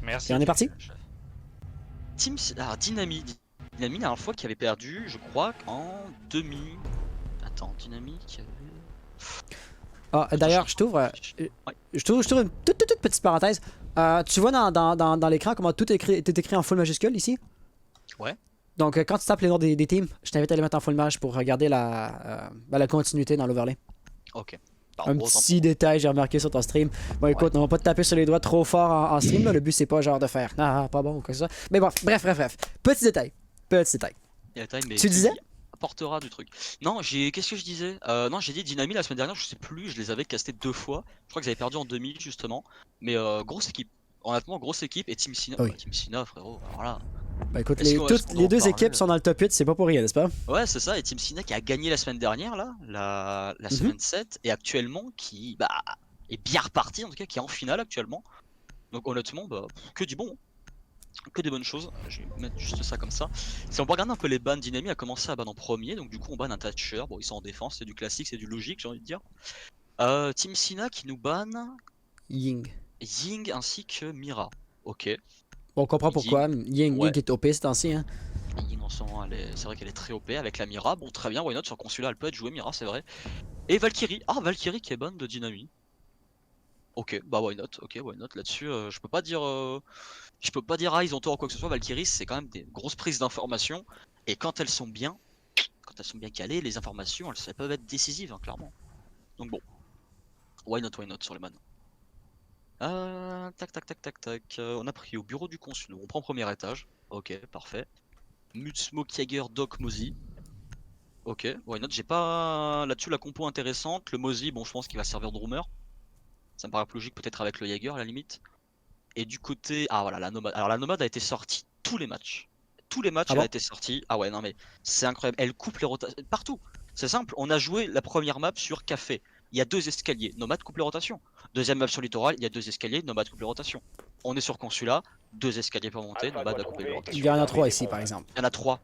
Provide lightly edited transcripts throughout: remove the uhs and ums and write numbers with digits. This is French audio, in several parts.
Merci. Et on est parti. Team... Alors Dynami. Dynami, la dernière fois qui avait perdu, je crois, en demi. Attends, Dynami qui avait. Ah, d'ailleurs, je t'ouvre Ouais. je t'ouvre une toute petite parenthèse. Tu vois dans l'écran comment tout est écrit en full majuscule ici? Ouais. Donc, quand tu tapes les noms des teams, je t'invite à les mettre en full maj pour regarder la continuité dans l'overlay. Ok. Un petit détail, j'ai remarqué sur ton stream. Bon, écoute, on va pas te taper sur les doigts trop fort en stream. Là. Le but, c'est pas genre de faire pas bon ou quoi que ce soit. Mais bon, bref. Petit détail. Petit détail. Tu disais? Apportera du truc. Non, qu'est-ce que je disais? Non, j'ai dit Dynami la semaine dernière, je sais plus, je les avais castés 2 fois. Je crois qu'ils avaient perdu en demi justement. Mais grosse équipe. Honnêtement, grosse équipe. Et Team Sina, Oui. Team Sina, frérot. Alors là. Bah écoute, Est-ce les qu'on deux en équipes parle sont dans le top 8, c'est pas pour rien, n'est-ce pas? Ouais, c'est ça. Et Team Sina qui a gagné la semaine dernière, là, la semaine 7, et actuellement qui est bien reparti, en tout cas, qui est en finale actuellement. Donc honnêtement, que du bon. Que des bonnes choses. Je vais mettre juste ça comme ça. Si on peut regarder un peu les bans, Dynami a commencé à ban en premier, donc du coup on ban un Thatcher. Bon, ils sont en défense, c'est du classique, c'est du logique, j'ai envie de dire. Team Sina qui nous ban Ying. Ying ainsi que Mira. Ok. Bon, on comprend pourquoi. Ying est OP ce temps-ci. Hein. Ying en ce moment, c'est vrai qu'elle est très OP avec la Mira. Bon, très bien, why not, sur Consulat elle peut être jouée Mira, c'est vrai. Et Valkyrie. Ah, Valkyrie qui est ban de Dynami. Ok, bah why not, ok, why not. Là-dessus, je peux pas dire. Je peux pas dire ils ont tort ou quoi que ce soit. Valkyrie, c'est quand même des grosses prises d'informations. Et quand elles sont bien calées, les informations, elles peuvent être décisives, hein, clairement. Donc bon, why not sur les man. Tac. On a pris au bureau du consul. On prend premier étage. Ok, parfait. Mutsmo, Jaeger, Doc, Mozi. Ok, why not. J'ai pas là-dessus la compo intéressante. Le Mozi, bon, je pense qu'il va servir de rumeur. Ça me paraît plus logique peut-être avec le Jaeger à la limite. Et du côté. Ah voilà, la Nomade. Alors la Nomade a été sortie tous les matchs. Tous les matchs, elle a été sortie. Ah ouais, non mais c'est incroyable. Elle coupe les rotations. Partout. C'est simple, on a joué la première map sur Café. Il y a 2 escaliers. Nomade coupe les rotations. Deuxième map sur Littoral, il y a 2 escaliers. Nomade coupe les rotations. On est sur Consulat. 2 escaliers pour monter. Nomade a coupé les rotations. Il y en a 3 ici, par exemple. Il y en a 3.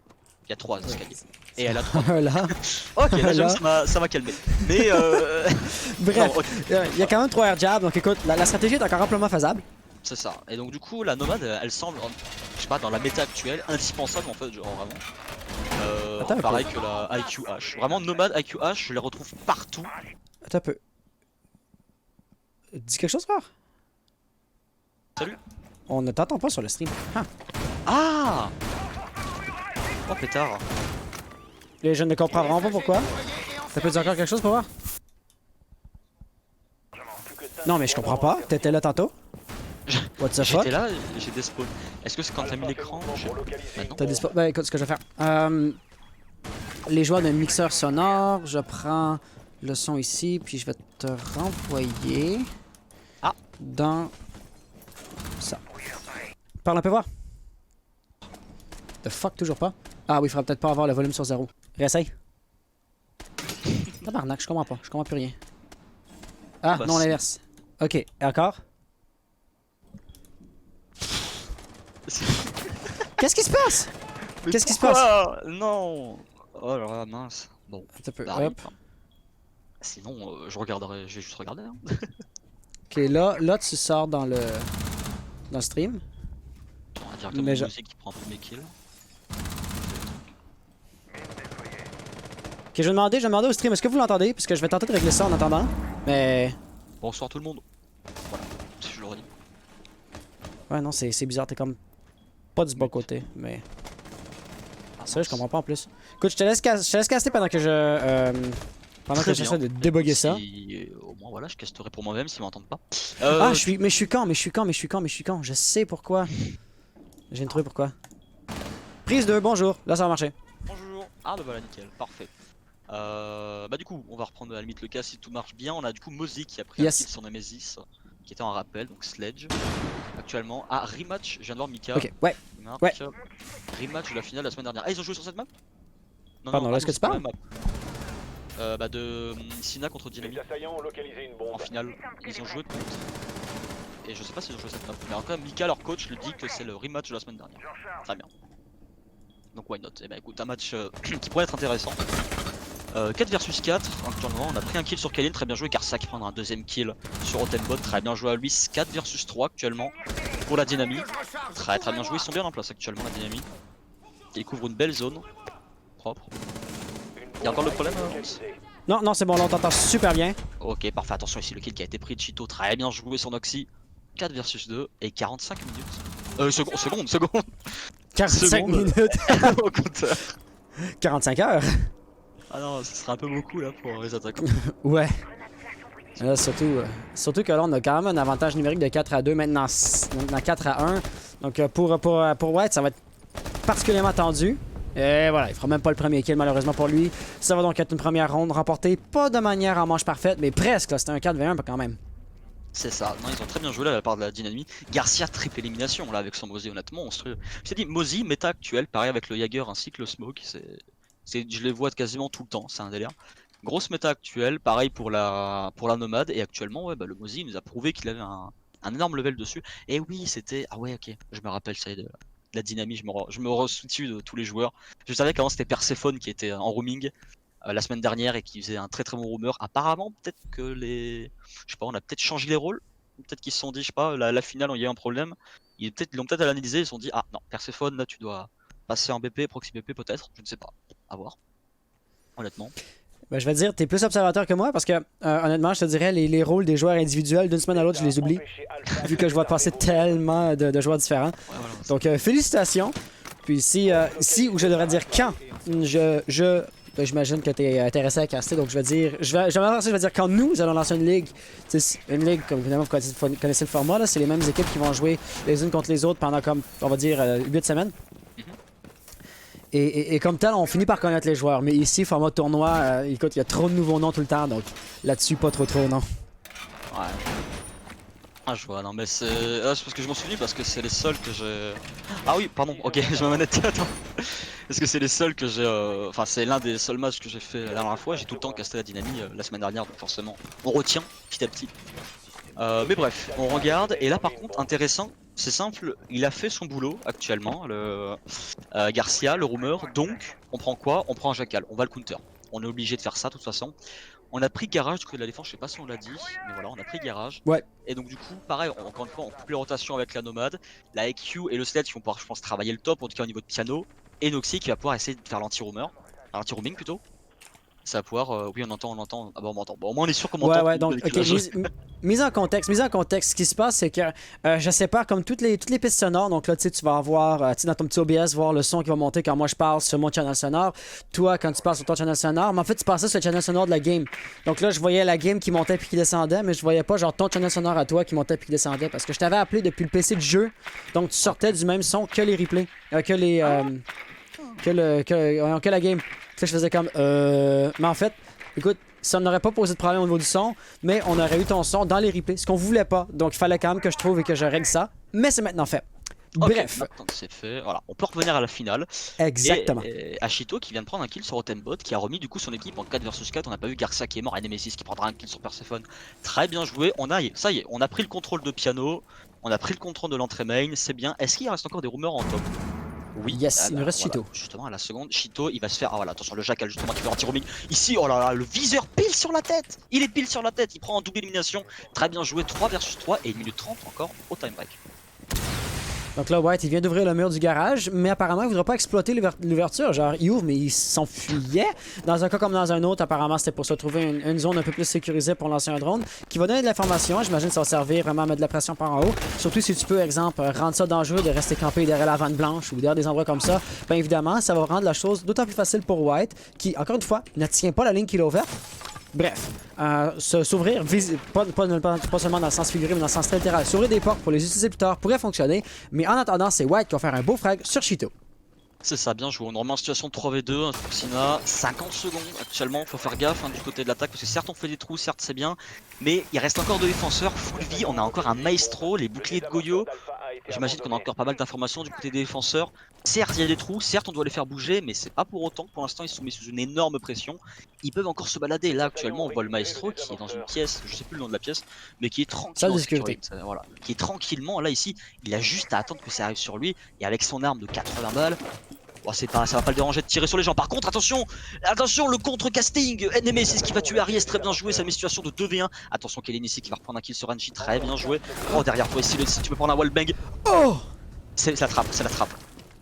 Il y a 3 escaliers. Et elle a 3. Là. Ok, là, ça m'a calmé. Mais bref, non, okay. Il y a quand même 3 air jabs, donc écoute, la stratégie est encore amplement faisable. C'est ça. Et donc du coup la Nomade elle semble, je sais pas, dans la méta actuelle, indispensable en fait, genre vraiment. Pareil que la IQH. Vraiment Nomade, IQH, je les retrouve partout. Attends un peu. Dis quelque chose, frère? Salut. On ne t'entend pas sur le stream. Ah oh pétard. Les jeunes ne comprennent vraiment pas pourquoi. Ça peut dire encore quelque chose pour voir? Non mais je comprends pas. T'étais là tantôt? What the fuck? J'étais là, j'ai des spawns. Est-ce que c'est quand t'as mis l'écran? T'as des spawns? Bah écoute ce que je vais faire. Les joueurs d'un mixeur sonore, je prends le son ici, puis je vais te renvoyer dans ça. Parle un peu voir. The fuck, toujours pas? Ah oui, il faudra peut-être pas avoir le volume sur 0. Réessaye. Tabarnak, je comprends pas, je comprends plus rien. Ah, non, l'inverse. Ok, et encore? Qu'est-ce qui se passe? Qu'est-ce qui se passe? Non. Oh là là, mince. Bon. Un peu, Hop. hop. Sinon, je vais juste regarder. Hein. Ok, là tu sors dans le stream. On va dire comme une musique qui prend un peu mes kills. Ok, je vais demander au stream, est-ce que vous l'entendez? Parce que je vais tenter de régler ça en attendant. Mais. Bonsoir tout le monde. Voilà, je le redis. Ouais, non, c'est bizarre, t'es comme pas du bon côté, mais. Ça, je comprends pas en plus. Écoute, je te laisse caster pendant que j'essaie de débugger ça. Au moins, voilà, je casterai pour moi-même s'ils m'entendent pas. Ah, mais je suis quand? Je sais pourquoi. Je viens de trouver pourquoi. Prise 2, bonjour. Là, ça va marcher. Bonjour. Ah, bah voilà, nickel, parfait. Bah du coup, on va reprendre à la limite le cas si tout marche bien. On a du coup Mozi qui a pris un kill sur Nemesis, qui était en rappel, donc Sledge. Actuellement, rematch, je viens de voir Mika. Ok, ouais. Rematch de la finale la semaine dernière. Ah, ils ont joué sur cette map? Non, pardon, là, est-ce que tu parles? Bah de Sina contre Dynami. En finale, ils ont joué contre. Et je sais pas s'ils ont joué cette map. Mais en tout cas, Mika, leur coach, le dit que c'est le rematch de la semaine dernière. Très bien. Donc why not? Et bah écoute, un match qui pourrait être intéressant. 4 versus 4, actuellement on a pris un kill sur Kalin, très bien joué. Karsak prendre un deuxième kill sur Otembot, très bien joué à lui. 4 versus 3 actuellement. pour la dynamie. Très bien joué, ils sont bien en place actuellement la dynamie. Ils couvrent une belle zone. Propre. Il y a encore le problème Non, non, c'est bon, là on t'entend super bien. Ok, parfait, attention ici, le kill qui a été pris de Chito, très bien joué sur Noxy. 4 versus 2 et 45 minutes. Seconde 45 minutes. Au compteur. 45 heures. Ah non, ce serait un peu beaucoup là pour les attaquants. Ouais. Là, surtout que là, on a quand même un avantage numérique de 4 à 2, maintenant 4 à 1. Donc pour White, ça va être particulièrement tendu. Et voilà, il fera même pas le premier kill malheureusement pour lui. Ça va donc être une première ronde remportée, pas de manière en manche parfaite, mais presque, c'était un 4v1 quand même. C'est ça, non ils ont très bien joué là de la part de la dynamie. Garcia triple élimination là avec son Mozy honnêtement monstrueux. Je t'ai dit Mozy méta actuel, pareil avec le Jagger ainsi que le Smoke, je les vois quasiment tout le temps, c'est un délire. Grosse méta actuelle, pareil pour la nomade et actuellement ouais, bah, le Mozy nous a prouvé qu'il avait un énorme level dessus. Et oui c'était, ah ouais ok, je me rappelle ça de la dynamie, je me ressoutue de tous les joueurs. Je savais qu'avant c'était Persephone qui était en roaming. La semaine dernière et qui faisait un très bon rumeur. Apparemment, peut-être que je sais pas, on a peut-être changé les rôles. Peut-être qu'ils se sont dit, je sais pas, la finale, il y a eu un problème. Ils l'ont peut-être analysé, ils se sont dit, ah non, Persephone, là tu dois passer en BP, proxy BP peut-être, je ne sais pas. À voir. Honnêtement. Ben, je vais te dire, t'es plus observateur que moi parce que honnêtement, je te dirais, les rôles des joueurs individuels d'une semaine à l'autre, je les oublie. Vu que je vois passer tellement de joueurs différents. Ouais, voilà, donc félicitations. Puis ou je devrais dire quand j'imagine que tu es intéressé à caster, donc je vais dire quand nous allons lancer une ligue. Une ligue, comme évidemment vous connaissez le format, là, c'est les mêmes équipes qui vont jouer les unes contre les autres pendant comme, on va dire, 8 semaines. Et comme tel, on finit par connaître les joueurs. Mais ici, format tournoi, écoute, il y a trop de nouveaux noms tout le temps, donc là-dessus, pas trop non. Ouais. Ah je vois, non mais c'est parce que je m'en souviens parce que c'est les seuls que j'ai... Ah oui, pardon, ok, je me manette, attends. Parce que c'est les seuls que j'ai... Enfin c'est l'un des seuls matchs que j'ai fait la dernière fois, j'ai tout le temps casté la dynamie la semaine dernière, donc forcément on retient petit à petit. Mais bref, on regarde, et là par contre, intéressant, c'est simple, il a fait son boulot actuellement, le Garcia, le rumeur, donc on prend quoi? On prend un jackal, on va le counter. On est obligé de faire ça de toute façon. On a pris garage du côté de la défense, je sais pas si on l'a dit, mais voilà, on a pris garage. Ouais. Et donc du coup, pareil, encore une fois, on coupe les rotations avec la nomade, la EQ et le sled qui vont pouvoir, je pense, travailler le top, en tout cas au niveau de piano, et Noxy qui va pouvoir essayer de faire l'anti-roaming plutôt. Ça va pouvoir, oui on entend, ah bah on m'entend, bon au moins on est sûr qu'on m'entend. Ouais, donc, ok, mise en contexte, ce qui se passe, c'est que je sépare comme toutes les pistes sonores, donc là, tu sais, tu vas avoir, dans ton petit OBS, voir le son qui va monter quand moi je parle sur mon channel sonore, toi, quand tu parles sur ton channel sonore, mais en fait, tu passais sur le channel sonore de la game. Donc là, je voyais la game qui montait puis qui descendait, mais je voyais pas, genre, ton channel sonore à toi qui montait puis qui descendait, parce que je t'avais appelé depuis le PC de jeu, donc tu sortais du même son que les replays, que la game. Je faisais comme mais en fait, écoute, ça n'aurait pas posé de problème au niveau du son, mais on aurait eu ton son dans les replays, ce qu'on voulait pas. Donc il fallait quand même que je trouve et que je règle ça. Mais c'est maintenant fait. Bref. Maintenant que c'est fait, voilà, on peut revenir à la finale. Exactement. Et Ashito qui vient de prendre un kill sur Rotenbot, qui a remis du coup son équipe en 4 versus 4. On n'a pas vu Garcia qui est mort, et Nemesis qui prendra un kill sur Persephone. Très bien joué. Ça y est, on a pris le contrôle de piano, on a pris le contrôle de l'entrée main, c'est bien. Est-ce qu'il reste encore des rumeurs en top? Oui, yes, il me reste voilà, Chito. justement à la seconde, Chito il va se faire. Ah voilà, attention, le jackal justement qui fait anti-roaming. Ici, oh là là, le viseur pile sur la tête. Il est pile sur la tête, il prend en double élimination. Très bien joué, 3 versus 3 et 1 minute 30 encore au time break. Donc là, White, il vient d'ouvrir le mur du garage, mais apparemment, il ne voudrait pas exploiter l'ouverture. Genre, il ouvre, mais il s'enfuyait. Dans un cas comme dans un autre, apparemment, c'était pour se trouver une zone un peu plus sécurisée pour lancer un drone, qui va donner de l'information. J'imagine que ça va servir vraiment à mettre de la pression par en haut. Surtout si tu peux, exemple, rendre ça dangereux de rester campé derrière la vanne blanche ou derrière des endroits comme ça. Bien évidemment, ça va rendre la chose d'autant plus facile pour White, qui, encore une fois, ne tient pas la ligne qu'il a ouverte. Bref, s'ouvrir, pas seulement dans le sens figuré, mais dans le sens littéral. S'ouvrir des portes pour les utiliser plus tard pourrait fonctionner, mais en attendant, c'est White qui va faire un beau frag sur Chito. C'est ça, bien joué. On remet en situation de 3v2, un Tuxina, 50 secondes actuellement, faut faire gaffe du côté de l'attaque, parce que certes on fait des trous, certes c'est bien, mais il reste encore 2 défenseurs, full vie, on a encore un Maestro, les boucliers de Goyo. J'imagine qu'on a encore pas mal d'informations du côté des défenseurs. Certes il y a des trous, certes on doit les faire bouger, mais c'est pas pour autant que pour l'instant ils sont mis sous une énorme pression. Ils peuvent encore se balader. Là actuellement on voit le Maestro qui est dans une pièce, je sais plus le nom de la pièce, mais qui est tranquille. Voilà, qui est tranquillement, là ici, il a juste à attendre que ça arrive sur lui, et avec son arme de 80 balles, Oh, c'est pas, ça va pas le déranger de tirer sur les gens. Par contre, attention, attention, le contre-casting. NMS, c'est ce qui va tuer Aries, très bien joué. Ça met situation de 2v1. Attention, Kellen ici qui va reprendre un kill sur Anji, très bien joué. Oh, derrière toi ici, si tu peux prendre un wallbang. Oh! C'est la trappe, c'est la trappe.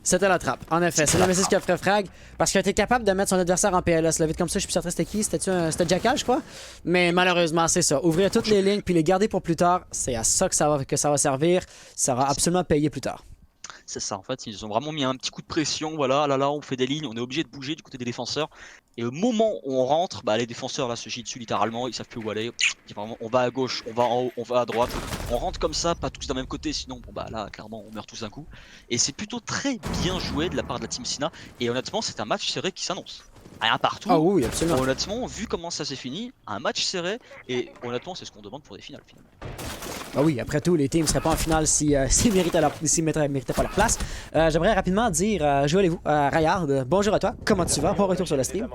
C'était la trappe, en effet. C'est Nemesis qui a fait frag parce qu'il a été capable de mettre son adversaire en PLS. Là, vite comme ça, je suis plus certain c'était qui. C'était Jackal, je crois. Mais malheureusement, c'est ça. Ouvrir toutes les lignes puis les garder pour plus tard, c'est à ça que ça va servir. Ça va absolument payer plus tard. C'est ça, en fait, ils ont vraiment mis un petit coup de pression, voilà, là, on fait des lignes, on est obligé de bouger du côté des défenseurs. Et au moment où on rentre, bah, les défenseurs là se gîtent dessus littéralement, ils savent plus où aller. Vraiment, on va à gauche, on va en haut, on va à droite. On rentre comme ça, pas tous d'un même côté, sinon, bon bah là, clairement, on meurt tous d'un coup. Et c'est plutôt très bien joué de la part de la Team Sina. Et honnêtement, c'est un match serré qui s'annonce. Rien partout. Ah oui, absolument. Honnêtement, vu comment ça s'est fini, un match serré. Et honnêtement, c'est ce qu'on demande pour des finales finalement. Ah oui, après tout, les teams ne seraient pas en finale s'ils méritaient pas leur place. J'aimerais rapidement dire, jouez-vous, Rayard, bonjour à toi, comment tu vas? Bon retour sur le stream.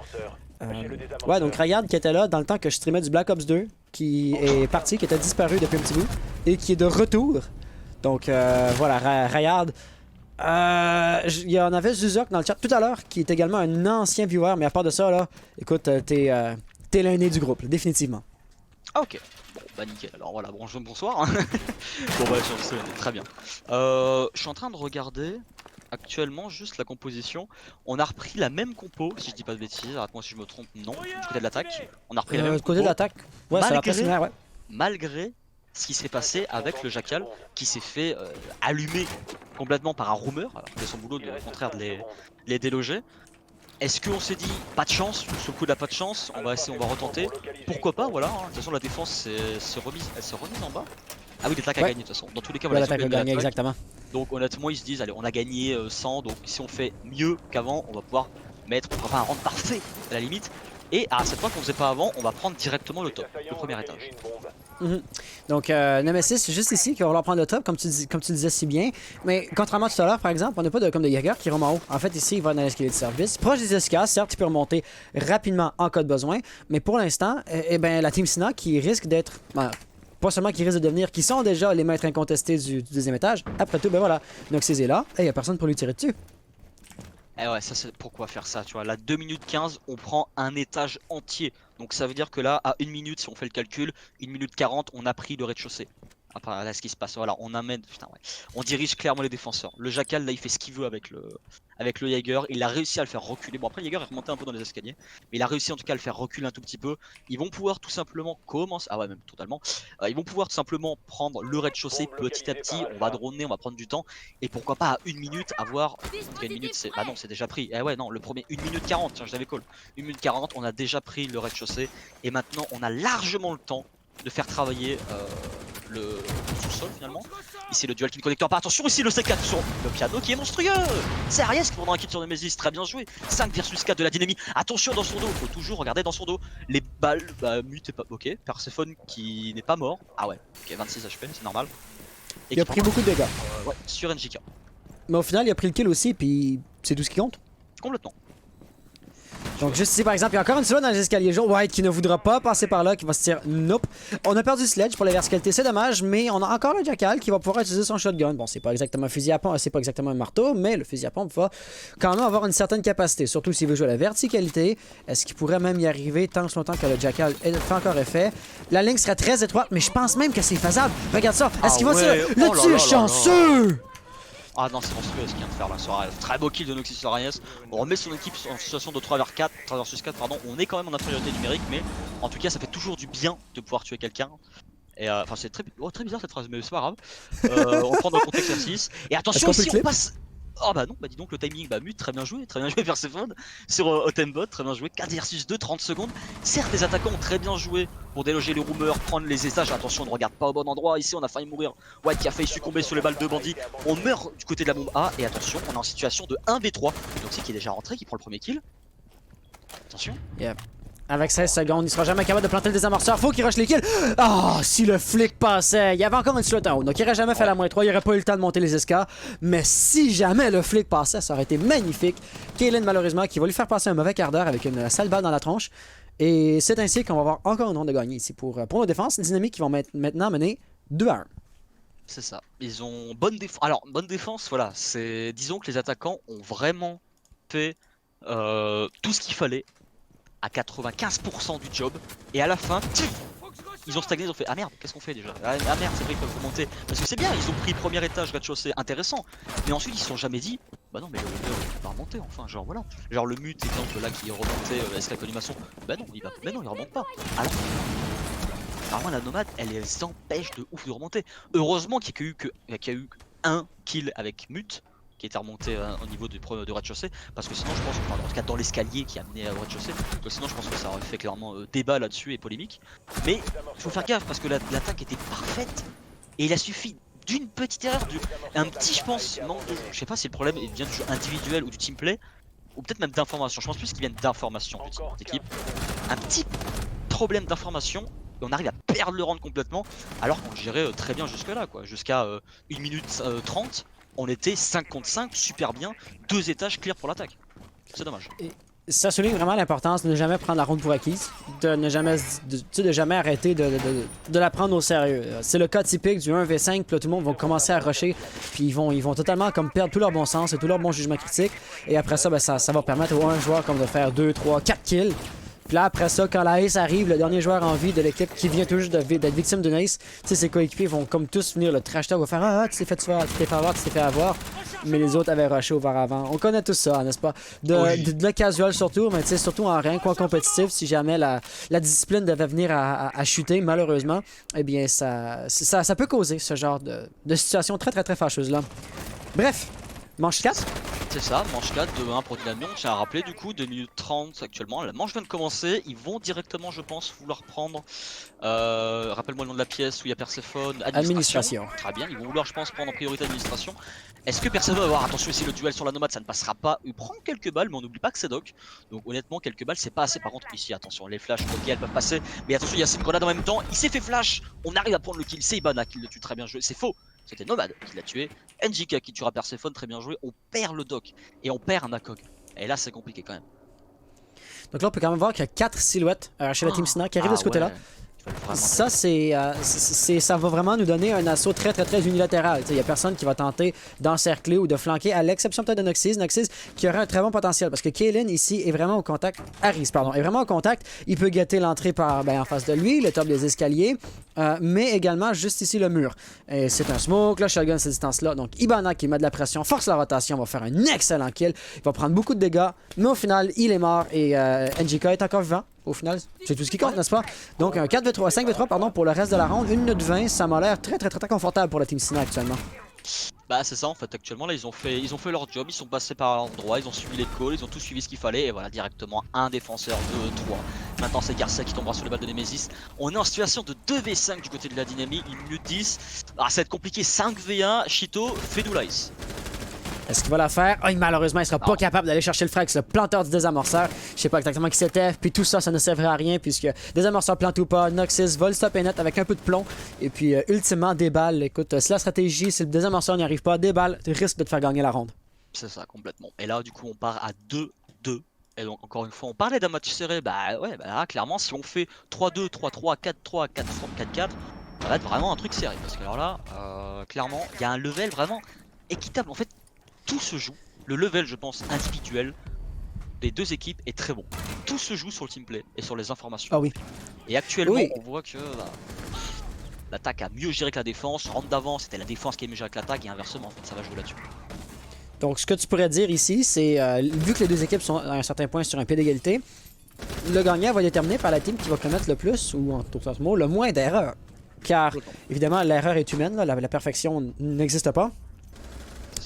Ouais, donc Rayard qui était là dans le temps que je streamais du Black Ops 2, qui est parti, qui était disparu depuis un petit bout, et qui est de retour. Donc voilà, Rayard. Il y en avait Zuzok dans le chat tout à l'heure, qui est également un ancien viewer, mais à part de ça, là, écoute, t'es l'aîné du groupe, là, définitivement. Ah ok, bon bah nickel, alors voilà, bonsoir. Bon bah c'est très bien. Je suis en train de regarder actuellement juste la composition. On a repris la même compo, si je dis pas de bêtises, arrête-moi si je me trompe, non, du côté de l'attaque. On a repris la même compo. Côté de l'attaque, ouais, ça va très similaire, ouais. Malgré ce qui s'est passé avec le Jackal, qui s'est fait allumer complètement par un roamer, alors que c'est son boulot de, au contraire de les déloger. Est-ce qu'on s'est dit pas de chance, sur le coup de la pas de chance, on va essayer, on va retenter. Pourquoi pas, voilà, hein. De toute façon la défense elle s'est remise en bas. Ah oui, l'attaque a gagné de toute façon. Dans tous les cas, voilà, l'attaque a gagné, exactement. Donc honnêtement, ils se disent, allez, on a gagné 100, donc si on fait mieux qu'avant, on va pouvoir mettre un round parfait à la limite. Et à cette fois qu'on faisait pas avant, on va prendre directement le top, le premier étage. Donc Nemesis, juste ici, qui va vouloir prendre le top, comme tu disais si bien. Mais contrairement à tout à l'heure, par exemple, on n'a pas comme de Jaeger qui remonte en haut. En fait, ici, il va dans l'escalier de service. Proche des escaliers, certes, il peut remonter rapidement en cas de besoin. Mais pour l'instant, ben, la Team Sina qui risque d'être... pas seulement qui risque de devenir, qui sont déjà les maîtres incontestés du deuxième étage. Après tout, ben voilà, Noxys est là, et il n'y a personne pour lui tirer dessus. Eh ouais, ça c'est pourquoi faire ça, tu vois. Là, 2 minutes 15, on prend un étage entier. Donc ça veut dire que là, à 1 minute, si on fait le calcul, 1 minute 40, on a pris le rez-de-chaussée. Après, là, ce qui se passe, voilà, on amène, putain, ouais. On dirige clairement les défenseurs. Le Jackal, là, il fait ce qu'il veut avec le Jaeger. Il a réussi à le faire reculer. Bon, après, le Jaeger est remonté un peu dans les escaliers. Mais il a réussi en tout cas à le faire reculer un tout petit peu. Ils vont pouvoir tout simplement commencer. Ah ouais, même totalement. Ils vont pouvoir tout simplement prendre le rez-de-chaussée petit à petit. On va droner, on va prendre du temps. Et pourquoi pas à 1 minute avoir. Une minute, c'est. Bah non, c'est déjà pris. Eh ouais, non, le premier, 1 minute 40. Tiens, je l'avais call. 1 minute 40, on a déjà pris le rez-de-chaussée. Et maintenant, on a largement le temps de faire travailler le sous-sol finalement. Ici le duel qui ne connecte pas. Attention ici le C4 sur le piano qui est monstrueux. C'est Aries qui prendra un kill sur Nemesis. Très bien joué. 5 versus 4 de la dynamique. Attention dans son dos. Faut toujours regarder dans son dos. Les balles. Bah Mute est pas. Ok. Persephone qui n'est pas mort. Ah ouais. Ok 26 HP. C'est normal. Et il a pris beaucoup de dégâts. Ouais. Sur NJK. Mais au final il a pris le kill aussi. Puis c'est tout ce qui compte. Complètement. Donc juste ici par exemple, il y a encore une slot dans les escaliers jaunes. White qui ne voudra pas passer par là, qui va se dire nope. On a perdu Sledge pour la verticalité, c'est dommage, mais on a encore le Jackal qui va pouvoir utiliser son shotgun. Bon, c'est pas exactement un fusil à pompe, c'est pas exactement un marteau, mais le fusil à pompe va quand même avoir une certaine capacité, surtout s'il veut jouer à la verticalité. Est-ce qu'il pourrait même y arriver tant que longtemps que le Jackal fait encore effet? La ligne serait très étroite, mais je pense même que c'est faisable. Regarde ça, est-ce qu'il va tirer? Le tir chanceux! Ah non, c'est monstrueux ce qu'il vient de faire là sur Arias. Très beau kill de Noxys sur Arias. On remet son équipe en situation de 3 vers 4, 3 versus 4, pardon. On est quand même en infériorité numérique, mais en tout cas, ça fait toujours du bien de pouvoir tuer quelqu'un. Et enfin, c'est très bizarre cette phrase, mais c'est pas grave. On prend dans le contexte exercice. Et attention, ici on passe. Oh bah non, bah dis donc le timing, bah Mute, très bien joué Persephone sur Otembot, très bien joué, 4 versus 2, 30 secondes. Certes les attaquants ont très bien joué pour déloger les rumeurs, prendre les étages, attention on ne regarde pas au bon endroit, ici on a failli mourir, White qui a failli succomber sur les balles de bandits, on meurt du côté de la bombe A, et attention on est en situation de 1v3, donc c'est qui est déjà rentré, qui prend le premier kill. Attention. Yep. Avec 16 secondes, il sera jamais capable de planter le désamorceur. Faut qu'il rush les kills. Ah, si le flic passait. Il y avait encore une slot en haut. Donc il aurait jamais fait la moins 3. Il aurait pas eu le temps de monter les escaliers. Mais si jamais le flic passait, ça aurait été magnifique. Kaylin, malheureusement, qui va lui faire passer un mauvais quart d'heure avec une sale balle dans la tronche. Et c'est ainsi qu'on va avoir encore une ronde de gagner ici pour nos défenses. Les dynamiques qui vont maintenant mener 2-1. C'est ça. Ils ont bonne défense. Alors, bonne défense, voilà. Disons que les attaquants ont vraiment fait tout ce qu'il fallait à 95% du job et à la fin ils ont stagné, ils ont fait ah merde, qu'est-ce qu'on fait déjà, ah merde, c'est vrai, ils peuvent remonter parce que c'est bien, ils ont pris premier étage rez-de-chaussée, intéressant, mais ensuite ils se sont jamais dit bah non mais le leader il va remonter, enfin genre voilà, genre le mute exemple là qui remontait escape animation, bah non il va, mais non il remonte pas, alors vraiment la nomade elle les empêche de ouf de remonter. Heureusement qu'il y a eu un kill avec mute qui était remonté au niveau du rez-de-chaussée, parce que sinon je pense, enfin, en tout cas dans l'escalier qui a amené au rez-de-chaussée, donc sinon je pense que ça aurait fait clairement débat là-dessus et polémique. Mais il faut faire gaffe parce que l'attaque était parfaite et il a suffi d'une petite erreur, un petit je pense manque de, je sais pas si le problème vient du jeu individuel ou du team play, ou peut-être même d'information, je pense plus qu'il vient d'information du team d'équipe, un petit problème d'information et on arrive à perdre le round complètement alors qu'on gérait très bien jusque là quoi, jusqu'à 1 minute 30. On était 5 contre 5, super bien, 2 étages clear pour l'attaque. C'est dommage. Et ça souligne vraiment l'importance de ne jamais prendre la ronde pour acquise, de ne jamais, de jamais arrêter de la prendre au sérieux. C'est le cas typique du 1v5, puis là, tout le monde va commencer à rusher, puis ils vont totalement comme perdre tout leur bon sens et tout leur bon jugement critique. Et après ça, ben, ça va permettre à un joueur comme de faire 2, 3, 4 kills. Puis là, après ça, quand la ace arrive, le dernier joueur en vie de l'équipe qui vient tout juste d'être victime d'une ace, tu sais, ses coéquipiers vont comme tous venir le trash talk, vont faire ah, tu t'es fait avoir, tu t'es fait avoir. Mais les autres avaient rushé auparavant. On connaît tout ça, n'est-ce pas? De le casual surtout, mais tu sais, surtout en rien quoi compétitif, si jamais la discipline devait venir à chuter, malheureusement, eh bien, ça peut causer ce genre de situation très très très fâcheuse là. Bref, manche 4. C'est ça, manche 4, 2-1 pour Dynamion. Je tiens à rappeler du coup, 2 minutes 30 actuellement. La manche vient de commencer. Ils vont directement, je pense, vouloir prendre. Rappelle-moi le nom de la pièce où il y a Perséphone. Administration. Très bien, ils vont vouloir, je pense, prendre en priorité administration. Est-ce que Perséphone va avoir attention ici, le duel sur la nomade, ça ne passera pas. Il prend quelques balles, mais on n'oublie pas que c'est Doc. Donc honnêtement, quelques balles, c'est pas assez. Par contre, ici, attention, les flashs, ok, elles peuvent passer. Mais attention, il y a cette grenade en même temps. Il s'est fait flash. On arrive à prendre le kill. C'est Ibana qui le tue, très bien joué. C'est faux. C'était Nomad qui l'a tué, NJK qui tuera Perséphone, très bien joué, on perd le doc et on perd un ACOG. Et là c'est compliqué quand même. Donc là on peut quand même voir qu'il y a 4 silhouettes chez la Team Sina qui arrivent de ce côté-là. Ça, ça va vraiment nous donner un assaut très unilatéral. Il n'y a personne qui va tenter d'encercler ou de flanquer, à l'exception peut-être de Noxys. Noxys qui aurait un très bon potentiel parce que Kaylin ici est vraiment au contact. Aris, pardon, est vraiment au contact. Il peut guetter l'entrée en face de lui, le top des escaliers, mais également juste ici le mur. C'est un smoke, là, shotgun à cette distance-là. Donc Ibana qui met de la pression, force la rotation, va faire un excellent kill. Il va prendre beaucoup de dégâts, mais au final, il est mort et NJK est encore vivant. Au final, c'est tout ce qui compte, n'est-ce pas? Donc un 4v3, 5v3 pardon, pour le reste de la ronde, 1 minute 20, ça m'a l'air très confortable pour la Team Sina actuellement. Bah c'est ça en fait, actuellement là ils ont fait leur job, ils sont passés par l'endroit, ils ont suivi les calls, ils ont tout suivi ce qu'il fallait et voilà directement un défenseur, 2, 3. Maintenant c'est Garcia qui tombera sur les balles de Nemesis. On est en situation de 2v5 du côté de la Dynamique, 1 minute 10. Alors ça va être compliqué, 5v1, Chito fait du lice. Est-ce qu'il va la faire? Oh, malheureusement, il sera pas capable d'aller chercher le frag, c'est le planteur du désamorceur. Je sais pas exactement qui c'était. Puis tout ça, ça ne servirait à rien puisque désamorceur plante ou pas, Noxys va le stop et net avec un peu de plomb. Et puis ultimement, des balles. Écoute, si la stratégie, si le désamorceur n'y arrive pas, des balles risquent de te faire gagner la ronde. C'est ça, complètement. Et là, du coup, on part à 2-2. Et donc, encore une fois, on parlait d'un match serré. Bah ouais, bah là, clairement, si on fait 3-2, 3-3, 4-3, 4-4, ça va être vraiment un truc serré. Parce que alors là, clairement, il y a un level vraiment équitable. En fait, tout se joue, le level je pense individuel des deux équipes est très bon. Tout se joue sur le teamplay et sur les informations. Ah oui. Et actuellement on voit que l'attaque a mieux géré que la défense. Round d'avant c'était la défense qui a mieux géré que l'attaque et inversement en fait ça va jouer là-dessus. Donc ce que tu pourrais dire ici c'est vu que les deux équipes sont à un certain point sur un pied d'égalité, le gagnant va être déterminé par la team qui va commettre le plus ou en tout cas le moins d'erreurs. Car évidemment l'erreur est humaine, là, la perfection n'existe pas.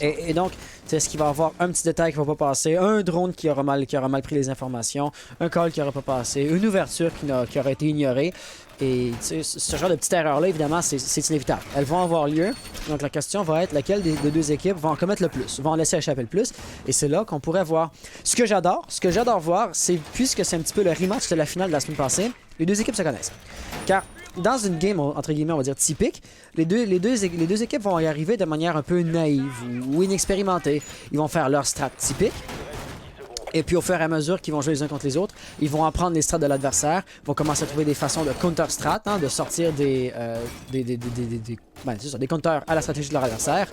Et donc, est-ce qu'il va y avoir un petit détail qui va pas passer, un drone qui aura mal pris les informations, un call qui aura pas passé, une ouverture qui aura été ignorée. Et ce genre de petites erreurs-là, évidemment, c'est inévitable. Elles vont avoir lieu. Donc la question va être laquelle des deux équipes va en commettre le plus, va en laisser échapper le plus. Et c'est là qu'on pourrait voir. Ce que j'adore voir, c'est puisque c'est un petit peu le rematch de la finale de la semaine passée, les deux équipes se connaissent. Car dans une game, entre guillemets, on va dire typique, les deux équipes vont y arriver de manière un peu naïve ou inexpérimentée. Ils vont faire leur strat typique. Et puis au fur et à mesure qu'ils vont jouer les uns contre les autres, ils vont apprendre les strats de l'adversaire, vont commencer à trouver des façons de counter-strat, hein, de sortir des counters à la stratégie de leur adversaire.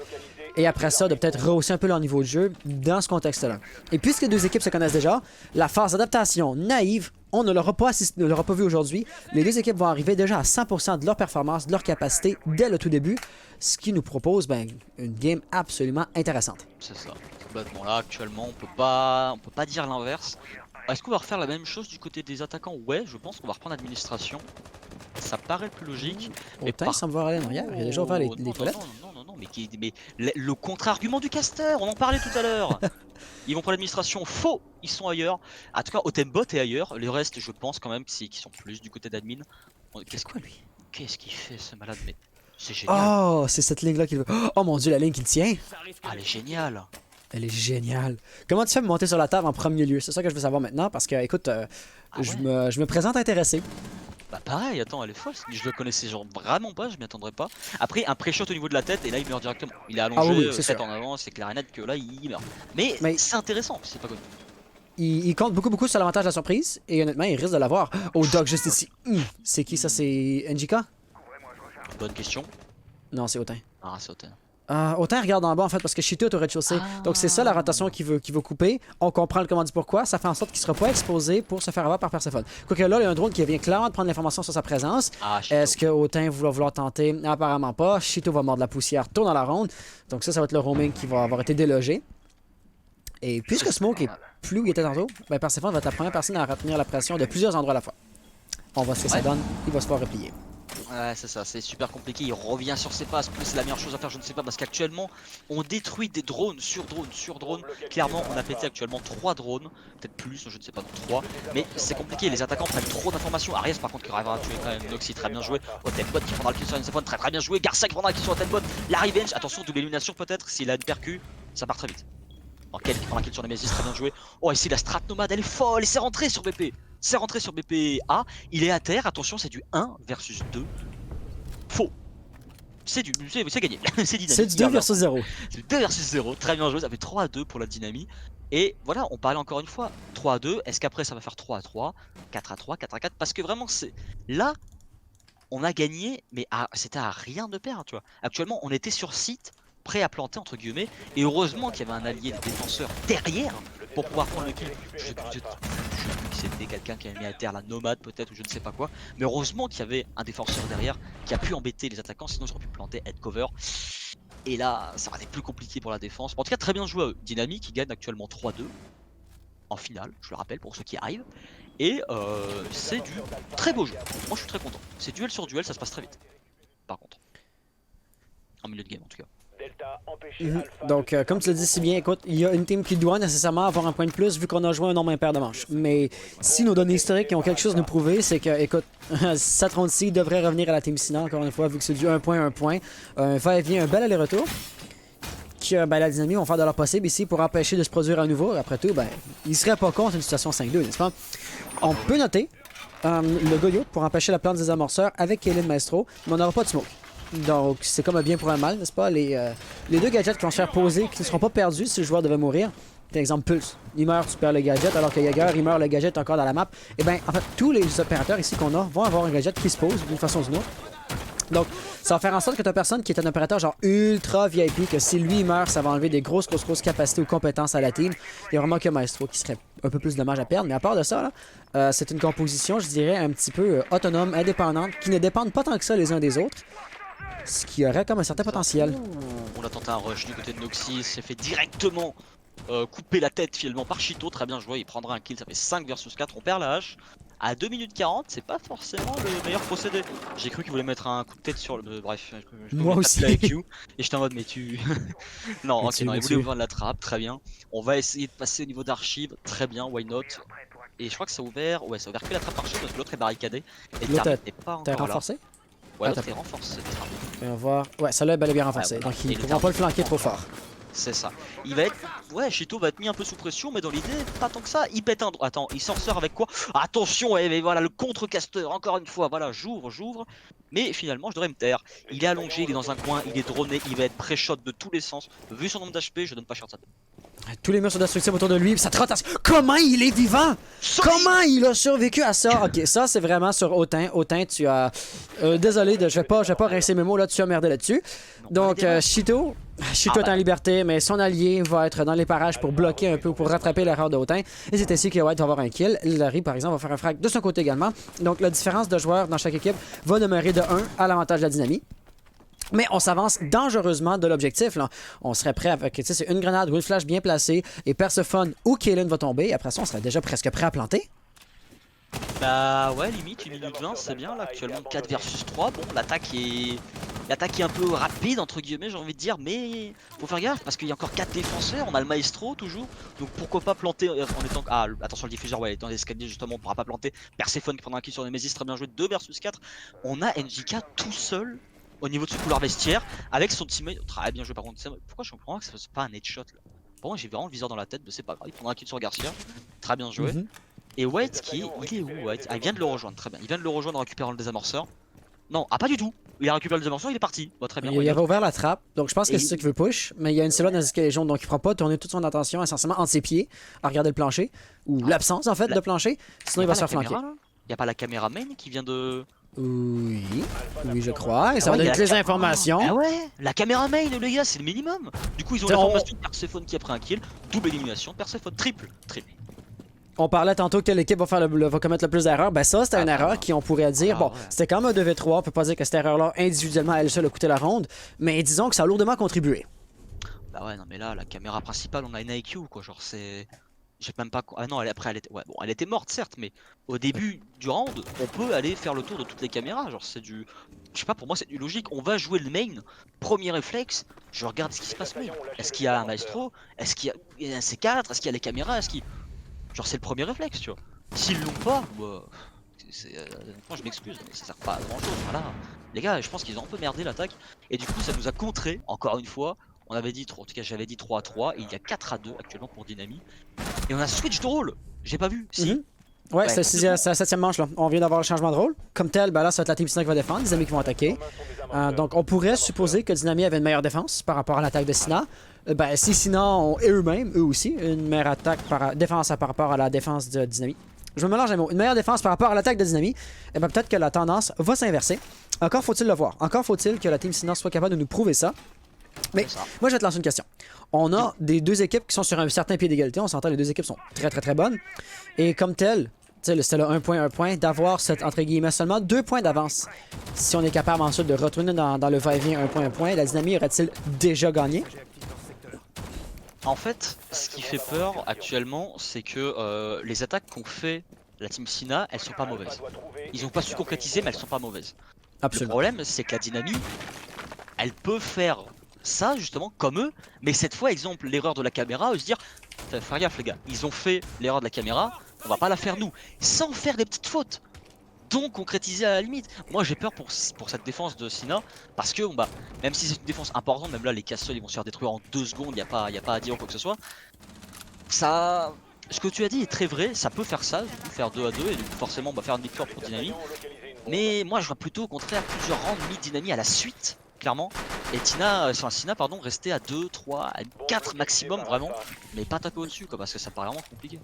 Et après ça, de peut-être rehausser un peu leur niveau de jeu dans ce contexte-là. Et puisque les deux équipes se connaissent déjà, la phase d'adaptation naïve, on ne l'aura pas, ne l'aura pas vu aujourd'hui. Les deux équipes vont arriver déjà à 100% de leur performance, de leur capacité dès le tout début, ce qui nous propose une game absolument intéressante. C'est ça. Complètement. Là, actuellement, on peut pas dire l'inverse. Est-ce qu'on va refaire la même chose du côté des attaquants? Ouais, je pense qu'on va reprendre l'administration. Ça paraît le plus logique. Autant semble voir aller en arrière, il a déjà ouvert les toilettes. Non, mais le contre-argument du caster, on en parlait tout à l'heure. Ils vont pour l'administration, faux, ils sont ailleurs. En tout cas, Otembot est ailleurs. Le reste, je pense quand même qu'ils sont plus du côté d'admin. Qu'est-ce quoi lui? Qu'est-ce qu'il fait ce malade? Mais c'est génial. Oh, c'est cette ligne-là qu'il veut. Oh mon dieu, la ligne qu'il tient. Ah, elle est géniale. Elle est géniale. Comment tu fais me monter sur la table en premier lieu? C'est ça que je veux savoir maintenant parce que, écoute, je me présente intéressé. Bah pareil, attends, elle est folle. Je le connaissais genre vraiment pas, je m'y attendrais pas. Après, un pré-shot au niveau de la tête et là il meurt directement. Il est allongé, tête en avant, c'est clair et net que là il meurt. Mais c'est intéressant, c'est pas connu. Il compte beaucoup sur l'avantage de la surprise et honnêtement il risque de l'avoir. Oh Doc juste ici. C'est qui ça? C'est NJK? Bonne question. Non, c'est Autain. Ah, c'est Autain. Autant regarde en bas en fait parce que Shito est au rez-de-chaussée. Donc c'est ça la rotation qu'il veut couper. On comprend le comment dit pourquoi. Ça fait en sorte qu'il sera pas exposé pour se faire avoir par Perséphone. Quoique là, il y a un drone qui vient clairement de prendre l'information sur sa présence. Est-ce que Autain va vouloir tenter? Apparemment pas. Shito va mordre la poussière, tourne dans la ronde. Donc ça va être le roaming qui va avoir été délogé. Et puisque Smoke est plus où il était tantôt, Perséphone va être la première personne à retenir la pression de plusieurs endroits à la fois. On va voir ce que ça donne. Il va se faire replier. Ouais, c'est ça, c'est super compliqué. Il revient sur ses pas. C'est la meilleure chose à faire, je ne sais pas, parce qu'actuellement on détruit des drones sur drone. Clairement, on a pété actuellement 3 drones, peut-être plus, je ne sais pas, 3. Mais c'est compliqué, les attaquants prennent trop d'informations. Arias, par contre, qui arrivera à tuer quand même Noxy, très bien joué. Otembot qui prendra le kill sur Ensephone, très bien joué. Garcia qui prendra le kill sur Otembot. La revenge, attention, double élimination peut-être. S'il a une percu, ça part très vite. Alors, Kel qui prend la kill sur Nemesis, très bien joué. Oh, ici la strat nomade, elle est folle, et c'est rentré sur BP. C'est rentré sur BPA, il est à terre, attention, c'est du 1 versus 2. Faux. C'est gagné. C'est dynamique. C'est du 2 versus 0. C'est du 2 versus 0. Très bien joué. Ça fait 3 à 2 pour la dynamie. Et voilà, on parlait encore une fois. 3 à 2. Est-ce qu'après ça va faire 3 à 3, 4 à 3, 4 à 4? Parce que vraiment, c'est. Là, on a gagné, mais c'était à rien de perdre, tu vois. Actuellement, on était sur site, prêt à planter, entre guillemets. Et heureusement qu'il y avait un allié de défenseur derrière pour pouvoir prendre le kill. Je sais plus que c'était quelqu'un qui avait mis à terre la nomade peut-être ou je ne sais pas quoi, mais heureusement qu'il y avait un défenseur derrière qui a pu embêter les attaquants, sinon j'aurais pu planter head cover et là ça aurait été plus compliqué pour la défense. En tout cas très bien joué à eux. Dynamique qui gagne actuellement 3-2 en finale, je le rappelle pour ceux qui arrivent, et c'est du très beau jeu. Moi je suis très content, c'est duel sur duel, ça se passe très vite par contre en milieu de game en tout cas. Donc, comme tu l'as dit si bien, écoute, il y a une team qui doit nécessairement avoir un point de plus vu qu'on a joué un nombre impair de manches. Mais si nos données historiques ont quelque chose à nous prouver, c'est que, écoute, cette ronde-ci devrait revenir à la team Sina, encore une fois, vu que c'est du 1 point, 1 point. Un va-et-vient, un bel aller-retour. La dynamique vont faire de leur possible ici pour empêcher de se produire à nouveau. Après tout, ils ne seraient pas contre une situation 5-2, n'est-ce pas? On peut noter le Goyo pour empêcher la plante des amorceurs avec Kaylin Maestro, mais on n'aura pas de smoke. Donc, c'est comme un bien pour un mal, n'est-ce pas? Les deux gadgets qui vont se faire poser, qui ne seront pas perdus si le joueur devait mourir. Par exemple, Pulse. Il meurt, tu perds le gadget, alors que Jaeger, il meurt, le gadget est encore dans la map. Et bien, en fait, tous les opérateurs ici qu'on a vont avoir un gadget qui se pose d'une façon ou d'une autre. Donc, ça va faire en sorte que tu as personne qui est un opérateur genre ultra VIP, que si lui meurt, ça va enlever des grosses capacités ou compétences à la team. Il y a vraiment que Maestro qui serait un peu plus dommage à perdre. Mais à part de ça, c'est une composition, je dirais, un petit peu autonome, indépendante, qui ne dépendent pas tant que ça les uns des autres. Ce qui aurait comme un certain potentiel. On a tenté un rush du côté de Noxy, il s'est fait directement couper la tête finalement par Shito, très bien joué, il prendra un kill, ça fait 5 versus 4, on perd la hache. À 2 minutes 40, c'est pas forcément le meilleur procédé. J'ai cru qu'il voulait mettre un coup de tête sur le... Bref, moi aussi. Avec you, et j'étais en mode mais tu... non, ok, non, il voulait ouvrir la trappe, très bien. On va essayer de passer au niveau d'archives, très bien, why not. Et je crois que ça a ouvert, ça a ouvert que la trappe archive parce que l'autre est barricadé. Et l'autre n'est pas encore renforcé là. Ouais, l'autre est renforcé. On va voir. Ouais, celle-là est bel et bien renforcée. Donc ils ne pourront pas le flanquer trop fort. C'est ça. Il va être... Ouais, Shito va être mis un peu sous pression, mais dans l'idée, pas tant que ça. Il pète un... Attends, il s'en sort avec quoi? Attention, mais voilà, le contre-caster, encore une fois. Voilà, j'ouvre. Mais finalement, je devrais me taire. Il est allongé, il est dans un coin, il est droné, il va être pré-shot de tous les sens. Vu son nombre d'HP, je donne pas cher de sa tête. Tous les murs sont destructibles autour de lui, ça te rotasse. Comment il est vivant? Comment il a survécu à ça? Ok, ça c'est vraiment sur Autain. Autain, tu as... désolé, je vais pas rincer mes mots là, tu as merdé là-dessus. Donc, Chito est en liberté, mais son allié va être dans les parages pour bloquer un peu, pour rattraper l'erreur de Autain. Et c'est ainsi que White va avoir un kill. Larry, par exemple, va faire un frag de son côté également. Donc, la différence de joueurs dans chaque équipe va demeurer de 1 à l'avantage de la dynamie. Mais on s'avance dangereusement de l'objectif. Là. On serait prêt avec c'est une grenade ou une flash bien placée et Persephone ou Kaelin va tomber. Après ça, on serait déjà presque prêt à planter. Bah ouais, limite 1 minute 20, c'est bien là. Actuellement 4 versus 3. Bon, l'attaque est un peu rapide entre guillemets, j'ai envie de dire, mais faut faire gaffe parce qu'il y a encore 4 défenseurs. On a le maestro toujours, donc pourquoi pas planter en étant. Ah, attention, le diffuseur, ouais, il est dans l'escalier justement, on pourra pas planter. Persephone qui prendra un kill sur Nemesis, très bien joué. 2 versus 4. On a NJK tout seul au niveau de ce couloir vestiaire avec son teammate. Très bien joué par contre. Pourquoi je comprends que c'est pas un headshot là? Pour moi j'ai vraiment le viseur dans la tête, mais c'est pas grave. Il prendra un kill sur Garcia. Très bien joué. Et White il est où White? Ah, il vient de le rejoindre, très bien. Il vient de le rejoindre en récupérant le désamorceur. Non, ah pas du tout. Il a récupéré le désamorceur, il est parti. Bon, très bien. Il avait ouvert la trappe, donc je pense que c'est ça qu'il veut push. Mais il y a une silhouette dans l'escalier jaune, donc il prend pas tourner toute son attention essentiellement entre ses pieds à regarder le plancher. Ou l'absence en fait de plancher. Sinon il va se faire flanquer. Y a pas la caméra main qui vient de... Oui, je crois. Et ça va donner toutes les informations. Ah ouais, la caméra main, les gars, c'est le minimum. Du coup, ils ont l'information de Persephone qui a pris un kill. Double élimination, Persephone, triple. On parlait tantôt que l'équipe va commettre le plus d'erreurs. Ben ça, c'était une erreur qui, on pourrait dire, bon, c'était quand même un 2v3. On peut pas dire que cette erreur-là, individuellement, elle seule a coûté la ronde. Mais disons que ça a lourdement contribué. Bah ouais, non mais là, la caméra principale, on a une IQ, quoi. Genre, c'est... J'ai même pas... Ah non, après, elle était... Ouais, bon, elle était morte, certes, mais au début du round, on peut aller faire le tour de toutes les caméras. Genre, c'est du... Je sais pas, pour moi, c'est du logique. On va jouer le main. Premier réflexe, je regarde ce qui se passe main. Est-ce qu'il y a un maestro? Est-ce qu'il y a un C4? Est-ce qu'il y a les caméras? Est-ce qu'il... Genre, c'est le premier réflexe, tu vois. S'ils l'ont pas, bah... je m'excuse, mais ça sert pas à grand chose. Voilà. Les gars, je pense qu'ils ont un peu merdé l'attaque. Et du coup, ça nous a contré, encore une fois. On avait dit, en tout cas j'avais dit 3 à 3, et il y a 4 à 2 actuellement pour Dynami. Et on a switch de rôle. J'ai pas vu, si. Ouais, c'est la 7ème manche là. On vient d'avoir le changement de rôle. Comme tel, ben là, ça va être la Team Sina qui va défendre, Dynami qui vont attaquer. Donc on pourrait supposer que Dynami avait une meilleure défense par rapport à l'attaque de Sina. Ben si Sina ont eux-mêmes, eux aussi, une meilleure attaque défense par rapport à la défense de Dynami. Je me mélange les mots. Une meilleure défense par rapport à l'attaque de Dynami, et ben peut-être que la tendance va s'inverser. Encore faut-il le voir. Encore faut-il que la Team Sina soit capable de nous prouver ça. Mais moi, je vais te lancer une question. On a des deux équipes qui sont sur un certain pied d'égalité. On s'entend, les deux équipes sont très bonnes. Et comme tel, c'était le 1 point, d'avoir cette, entre guillemets, seulement 2 points d'avance. Si on est capable ensuite de retourner dans le va-et-vient 1 point, la Dynami aurait-il déjà gagné? En fait, ce qui fait peur actuellement, c'est que les attaques qu'ont fait la Team Sina, elles sont pas mauvaises. Ils ont pas su concrétiser, mais elles sont pas mauvaises. Absolument. Le problème, c'est que la Dynami, elle peut faire ça justement comme eux, mais cette fois, exemple, l'erreur de la caméra, se dire, faire gaffe les gars, ils ont fait l'erreur de la caméra, on va pas la faire nous, sans faire des petites fautes. Donc concrétiser à la limite. Moi j'ai peur pour cette défense de Sina, parce que bah, même si c'est une défense importante, même là les castles ils vont se faire détruire en 2 secondes, y a pas à dire quoi que ce soit. Ça, ce que tu as dit est très vrai, ça peut faire ça, du coup, faire 2 à 2 et du coup forcément on va faire une victoire pour Dynami. Mais moi je vois plutôt au contraire plusieurs rounds mid-Dynami à la suite, clairement. Et Sina pardon, rester à 2, 3, à 4 maximum vraiment, mais pas taper au-dessus quoi, parce que ça paraît vraiment compliqué.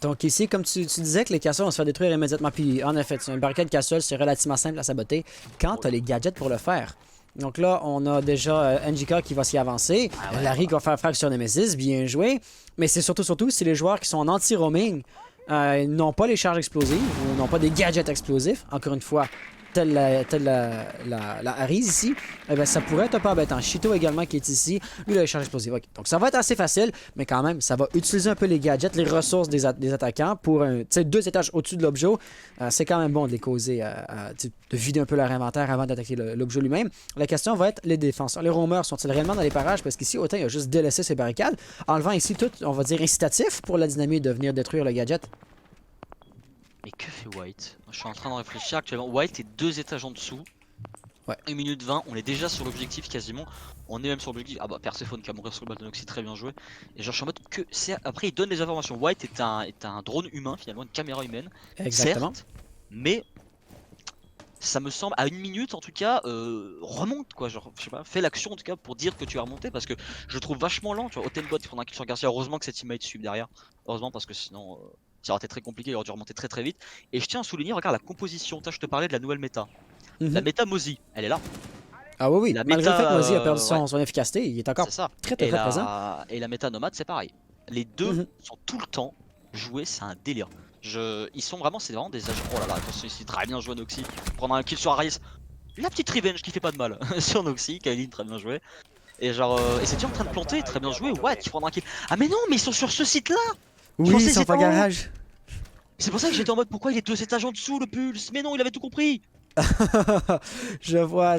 Donc ici, comme tu disais que les castles vont se faire détruire immédiatement, puis en effet, une barricade castle, c'est relativement simple à saboter quand tu as les gadgets pour le faire. Donc là, on a déjà NJK qui va s'y avancer, Larry qui va faire frag sur Nemesis, bien joué. Mais c'est surtout si les joueurs qui sont en anti-roaming n'ont pas les charges explosives ou n'ont pas des gadgets explosifs, encore une fois, telle la Harris ici, eh bien, ça pourrait être un peu embêtant. Chito également qui est ici, lui il a les charges explosives. Okay. Donc ça va être assez facile, mais quand même, ça va utiliser un peu les gadgets, les ressources des attaquants pour 2 étages au-dessus de l'objet. C'est quand même bon de les causer, de vider un peu leur inventaire avant d'attaquer l'objet lui-même. La question va être les défenseurs. Les roamers sont-ils réellement dans les parages? Parce qu'ici, Autain a juste délaissé ses barricades, enlevant ici tout, on va dire, incitatif pour la Dynami de venir détruire le gadget. Mais que fait White? Je suis en train de réfléchir actuellement. White est 2 étages en dessous. Ouais. 1 minute 20, on est déjà sur l'objectif quasiment. On est même sur l'objectif. Ah bah Persephone qui va mourir sur le Baltonoxy, très bien joué. Et genre je suis en mode que c'est. Après il donne les informations. White est un drone humain finalement, une caméra humaine. Exactement. Certes, mais ça me semble, à 1 minute en tout cas, remonte quoi, genre, je sais pas, fais l'action en tout cas pour dire que tu vas remonter parce que je le trouve vachement lent, tu vois, Otenbot il prendra un kill sur Garcia, heureusement que ses teammates suivent derrière, heureusement parce que sinon ça aurait été très compliqué, il aurait dû remonter très très vite. Et je tiens à souligner, regarde la composition, je te parlais de la nouvelle méta. La méta Mozi, elle est là. Ah oui, oui, La malgré le fait que Mozi a perdu ouais, son efficacité, il est encore c'est ça. très très présent. Et la méta nomade c'est pareil. Les deux sont tout le temps joués, c'est un délire. Ils sont vraiment, c'est vraiment des agents. Oh là là, attention ici, très bien joué Noxy. Prendre un kill sur Arias. La petite revenge qui fait pas de mal sur Noxy, Kailin très bien joué. Et genre, et c'est déjà en train de planter, très bien joué. Ouais, tu prends un kill. Ah mais non, mais ils sont sur ce site là. Oui, ils sont pas garage. C'est pour ça que j'étais en mode pourquoi il est 2 étages en dessous le pulse. Mais non, il avait tout compris. je vois.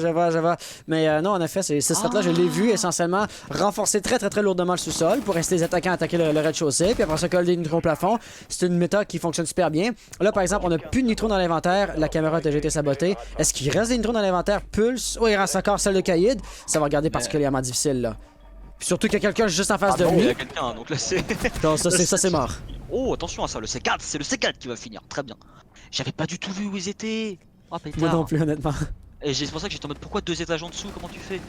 Mais non, en effet, ces strat-là, je l'ai vu essentiellement renforcer très lourdement le sous-sol pour rester les attaquants à attaquer le rez-de-chaussée, puis après ça coller des nitros au plafond. C'est une méthode qui fonctionne super bien. Là, par exemple, on n'a plus de nitro dans l'inventaire, la caméra a déjà été sabotée. Est-ce qu'il reste des nitros dans l'inventaire? Pulse. Oh, il reste encore celle de Kaïd. Ça va regarder particulièrement difficile là. Puis surtout qu'il y a quelqu'un juste en face de lui. Il y a quelqu'un, donc là c'est. Donc ça, c'est mort. Oh, attention à ça, le C4, c'est le C4 qui va finir. Très bien. J'avais pas du tout vu où ils étaient. Oh, Moi non plus, honnêtement. Et c'est pour ça que j'étais en mode pourquoi 2 étages en dessous, comment tu fais?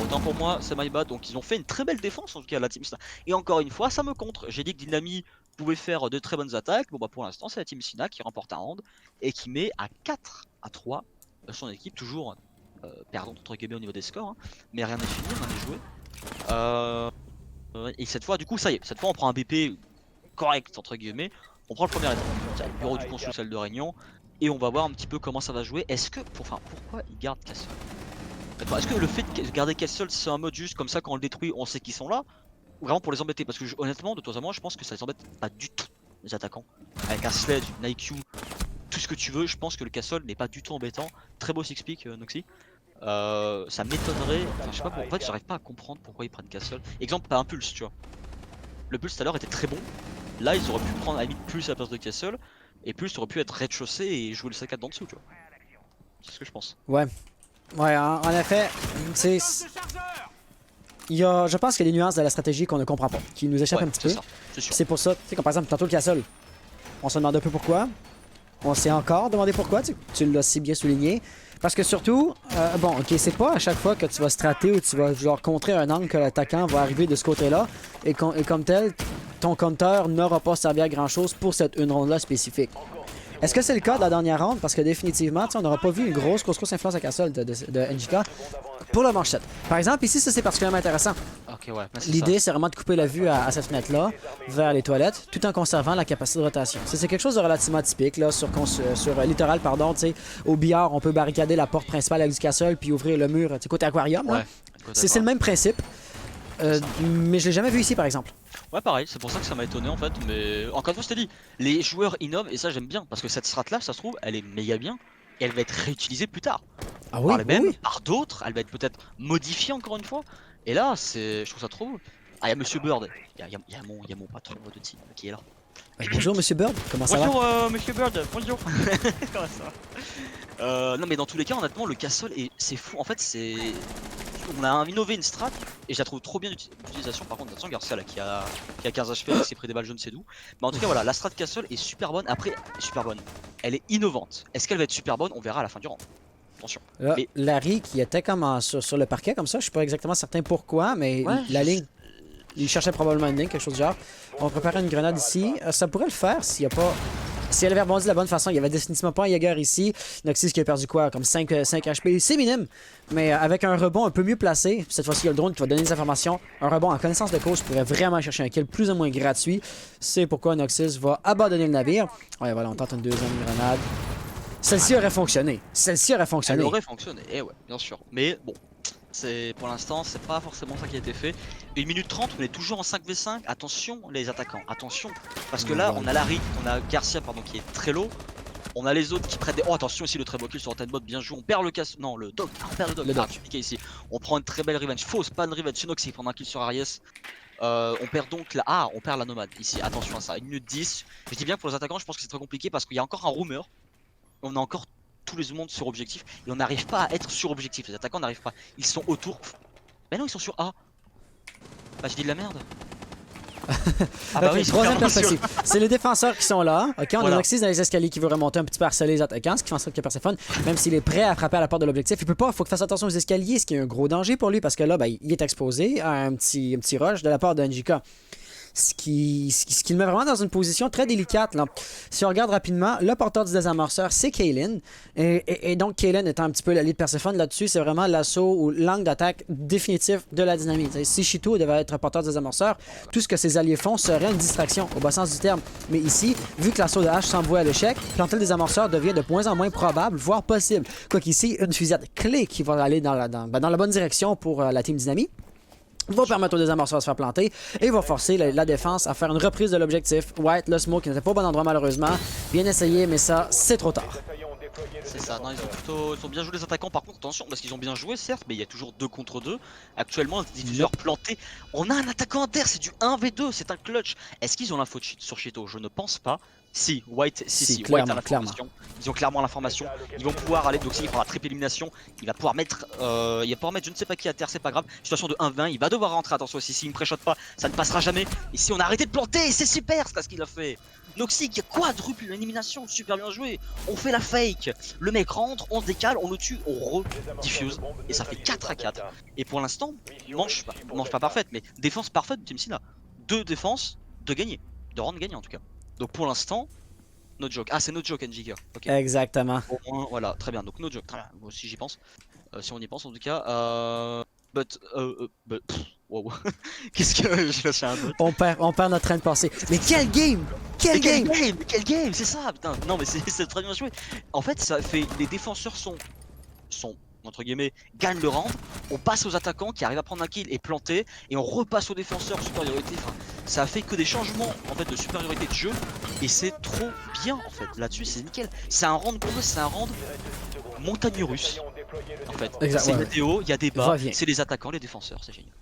Autant pour moi, c'est my bad. Donc ils ont fait une très belle défense en tout cas la team Sina. Et encore une fois, ça me contre. J'ai dit que Dynami pouvait faire de très bonnes attaques. Bon bah pour l'instant, c'est la team Sina qui remporte un round et qui met à 4-3 son équipe, toujours perdante entre guillemets au niveau des scores. Hein. Mais rien n'est fini, rien n'est joué. Et cette fois, du coup, ça y est, cette fois on prend un BP correct entre guillemets. On prend le premier étage. C'est le bureau du consul, salle de réunion. Et on va voir un petit peu comment ça va jouer. Est-ce que, pourquoi ils gardent Castle? Est-ce que le fait de garder Castle c'est un mode juste comme ça quand on le détruit on sait qu'ils sont là? Ou vraiment pour les embêter? Parce que honnêtement de toi à moi je pense que ça les embête pas du tout les attaquants. Avec un Sledge, une IQ, tout ce que tu veux, je pense que le Castle n'est pas du tout embêtant. Très beau six pick Noxy. Ça m'étonnerait, enfin je sais pas, en fait j'arrive pas à comprendre pourquoi ils prennent Castle. Exemple pas un Pulse tu vois. Le Pulse tout à l'heure était très bon. Là ils auraient pu prendre à la limite Pulse à la place de Castle. Et plus aurait pu être rez-de-chaussée et jouer le C4 d'en dessous, tu vois. C'est ce que je pense. Ouais, en effet, c'est. Je pense qu'il y a des nuances de la stratégie qu'on ne comprend pas, qui nous échappent un petit peu. C'est pour ça, tu sais, comme par exemple, tantôt le Castle, on se demande un peu pourquoi. On s'est encore demandé pourquoi, tu l'as si bien souligné. Parce que surtout, bon, ok, c'est pas à chaque fois que tu vas strater ou tu vas genre contrer un angle que l'attaquant va arriver de ce côté-là. Et comme tel, ton counter n'aura pas servi à grand chose pour cette une ronde-là spécifique. Est-ce que c'est le cas de la dernière ronde? Parce que définitivement, on n'aura pas vu une grosse influence à Castle de NJK pour le manche 7. Par exemple, ici, ça c'est particulièrement intéressant. Okay, ouais, l'idée, c'est vraiment de couper la vue à cette fenêtre-là vers les toilettes, tout en conservant la capacité de rotation. C'est quelque chose de relativement typique là, sur littoral, pardon. Au billard, on peut barricader la porte principale avec du Castle puis ouvrir le mur côté aquarium. Ouais, c'est le même principe. Mais je l'ai jamais vu ici, par exemple. Ouais, pareil, c'est pour ça que ça m'a étonné en fait. Mais encore une fois, je t'ai dit, les joueurs innovent et ça j'aime bien parce que cette strat là, ça se trouve, elle est méga bien et elle va être réutilisée plus tard. Ah oui, par les mêmes, par d'autres, elle va être peut-être modifiée encore une fois. Et là, je trouve ça trop beau. Ah, il y a Monsieur Bird, il y a mon patron de team qui est là. Bonjour Monsieur Bird, comment ça va? Bonjour Monsieur Bird, bonjour. Comment ça va? Non mais dans tous les cas, honnêtement, le Castle, c'est fou. En fait, on a innové une strat et je la trouve trop bien d'utilisation. Par contre, attention Garcia là qui a 15 HP, qui s'est pris des balles je ne sais d'où. Mais en tout cas voilà, la strat Castle est super bonne. Après, super bonne. Elle est innovante. Est-ce qu'elle va être super bonne? On verra à la fin du round. Attention. Là, mais... Larry qui était comme sur le parquet comme ça, je suis pas exactement certain pourquoi, mais ouais, la ligne, il cherchait probablement une ligne, quelque chose du genre. On préparait une grenade ici. Ça pourrait le faire s'il y a pas... Si elle avait rebondi de la bonne façon, il y avait définitivement pas un Jaeger ici. Noxys qui a perdu quoi? Comme 5 HP, c'est minime. Mais avec un rebond un peu mieux placé, cette fois-ci il y a le drone qui va donner des informations. Un rebond en connaissance de cause pourrait vraiment chercher un kill plus ou moins gratuit. C'est pourquoi Noxys va abandonner le navire. Ouais, voilà, on tente une deuxième grenade. Celle-ci aurait fonctionné. Elle aurait fonctionné, eh ouais, bien sûr. Mais bon, pour l'instant, c'est pas forcément ça qui a été fait. 1 minute 30, on est toujours en 5v5. Attention les attaquants, attention. Parce que là, on a Larry, on a Garcia pardon, qui est très low. On a les autres qui prennent des... Oh attention ici le très beau kill sur Otenbot, bien joué. On perd le casse... Non, le dog. On perd le dog. Ici. On prend une très belle revenge. Fausse, pas une revenge. Sunox qui prend un kill sur Arias. On perd donc la... Ah, on perd la nomade ici. Attention à ça. 1 minute 10. Je dis bien que pour les attaquants, je pense que c'est très compliqué parce qu'il y a encore un rumeur. On a encore tous les mondes sur objectif et on n'arrive pas à être sur objectif. Les attaquants n'arrivent pas. Ils sont autour. Mais non, ils sont sur A. Bah, j'ai dit de la merde. Ah bah Ok, oui, ils sont troisième clairement perspective. C'est les défenseurs qui sont là. Ok, on a Voilà. Noxys dans les escaliers qui veut remonter un petit peu harceler les attaquants, ce qui fait en sorte que Perséphone, même s'il est prêt à frapper à la porte de l'objectif, il peut pas. Il faut qu'il fasse attention aux escaliers, ce qui est un gros danger pour lui parce que là, ben, il est exposé à un petit rush de la part d'Anjika. Ce qui le met vraiment dans une position très délicate. Là. Si on regarde rapidement, le porteur du désamorceur, c'est Kaylin. Et donc, Kaylin étant un petit peu l'allié de Perséphone là-dessus, c'est vraiment l'assaut ou l'angle d'attaque définitif de la dynamite. Si Shito devait être porteur du désamorceur, tout ce que ses alliés font serait une distraction, au bas sens du terme. Mais ici, vu que l'assaut de H semble voué à l'échec, planter le désamorceur devient de moins en moins probable, voire possible. Quoiqu'ici, une fusillade clé qui va aller dans la bonne direction pour la team Dynamite va permettre aux désamorceurs de se faire planter et va forcer la défense à faire une reprise de l'objectif. White, le smoke qui n'était pas au bon endroit malheureusement. Bien essayé, mais ça, c'est trop tard. C'est ça, non, ils ont bien joué les attaquants. Par contre, attention, parce qu'ils ont bien joué, certes, mais il y a toujours 2 contre 2. Actuellement, les diffuseurs plantés. On a un attaquant inter, c'est du 1v2, c'est un clutch. Est-ce qu'ils ont l'info sur Shito? Je ne pense pas. Si, White, si, White a l'information. Ils ont clairement l'information. Ils vont pouvoir aller, donc s'il fera la triple élimination, il va pouvoir mettre je ne sais pas qui à terre, c'est pas grave. Situation de 1v1, il va devoir rentrer, attention aussi, s'il ne pré-shot pas, ça ne passera jamais. Ici, on a arrêté de planter, c'est super ce qu'il a fait. Noxic, quadruple élimination, super bien joué. On fait la fake. Le mec rentre, on se décale, on le tue, on rediffuse. Et ça fait 4 à 4. Et pour l'instant, manche pas parfaite, mais défense parfaite de Team Sina. 2 défenses, 2 gagnés. De round gagné en tout cas. Donc pour l'instant, no joke. Ah, c'est no joke, NJK. Okay. Exactement. Au moins, voilà, très bien. Donc no joke, très bien. Moi aussi j'y pense. Si on y pense en tout cas. Wow. Qu'est-ce que j'ai lâché un but. On perd notre train de passé. Mais quel game! Quel game! Quel game! C'est ça, putain! Non, mais c'est très bien joué. En fait, ça fait. Les défenseurs sont entre guillemets, gagnent le round. On passe aux attaquants qui arrivent à prendre un kill et planter. Et on repasse aux défenseurs, supériorité. Enfin, ça a fait que des changements en fait de supériorité de jeu. Et c'est trop bien en fait. Là-dessus, c'est nickel. C'est un round pour eux, c'est un round montagne russe. En fait, c'est une météo, il y a des bas, c'est les attaquants, les défenseurs, c'est génial.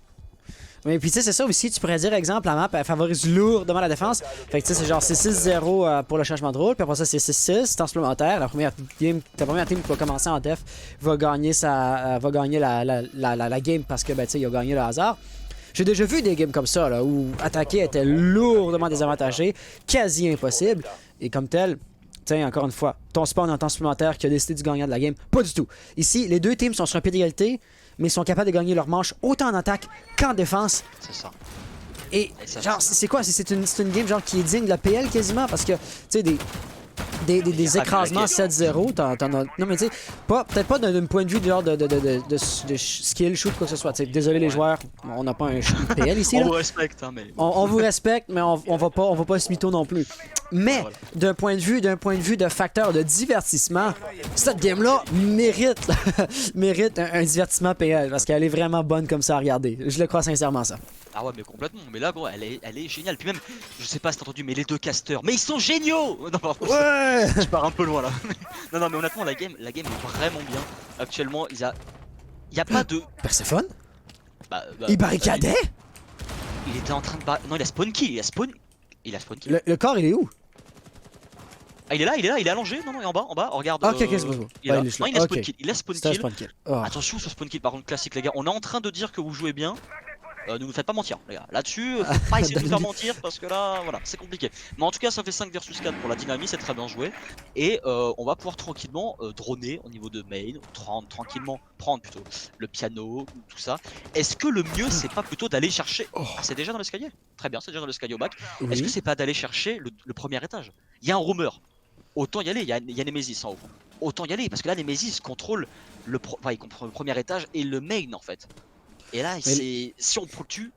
Mais puis tu sais, c'est ça aussi, tu pourrais dire, exemple, la map elle favorise lourdement la défense. Fait que tu sais, c'est genre c'est 6-0 pour le changement de rôle, puis après ça c'est 6-6, temps supplémentaire. Ta première team qui va commencer en def va gagner la game parce que ben, tu sais, il a gagné le hasard. J'ai déjà vu des games comme ça, là, où attaquer était lourdement désavantagé, quasi impossible, et comme tel, tiens, encore une fois, ton spawn en temps supplémentaire qui a décidé du gagnant de la game, pas du tout. Ici, les deux teams sont sur un pied d'égalité, mais ils sont capables de gagner leur manche autant en attaque qu'en défense. C'est ça. Et genre, c'est quoi? C'est une game genre qui est digne de la PL quasiment, parce que, tu sais, des écrasements 7-0, non mais tu sais, peut-être pas d'un point de vue de skill, shoot, quoi que ce soit. T'sais, désolé les joueurs, on n'a pas un PL ici. On vous respecte, hein, mais... On vous respecte, mais on va pas se mytho non plus. Mais voilà. d'un point de vue de facteur de divertissement, cette game-là mérite un divertissement PL, parce qu'elle est vraiment bonne comme ça à regarder. Je le crois sincèrement ça. Ah ouais, mais complètement. Mais là, gros, elle est géniale. Puis même, je sais pas si t'as entendu, mais les deux casteurs, mais ils sont géniaux. Non, pardon, ouais. Je pars un peu loin là. non, mais honnêtement, la game est vraiment bien. Actuellement, il y a pas de... Perséphone il barricadait. Il était en train de non, il a spawn kill. Il a spawn kill. Le corps, il est où? Ah, il est là, il est allongé. Non, il est en bas, regarde. Ok, c'est bon. Il est là. Non, il a spawn kill. Il a spawn kill. Oh. Attention sur spawn kill, par contre, classique, les gars. On est en train de dire que vous jouez bien. Ne nous faites pas mentir, les gars. Là-dessus, faut pas essayer de nous faire mentir parce que là, voilà, c'est compliqué. Mais en tout cas, ça fait 5 versus 4 pour la dynamique, c'est très bien joué. Et on va pouvoir tranquillement droner au niveau de main, tranquillement prendre plutôt le piano, tout ça. Est-ce que le mieux, c'est pas plutôt d'aller chercher. Ah, c'est déjà dans l'escalier? Très bien, c'est déjà dans l'escalier au bac. Oui. Est-ce que c'est pas d'aller chercher le premier étage? Il y a un roamer. Autant y aller, il y a Nemesis en haut. Autant y aller, parce que là, Nemesis contrôle le premier étage et le main en fait. Et là, si on le tue,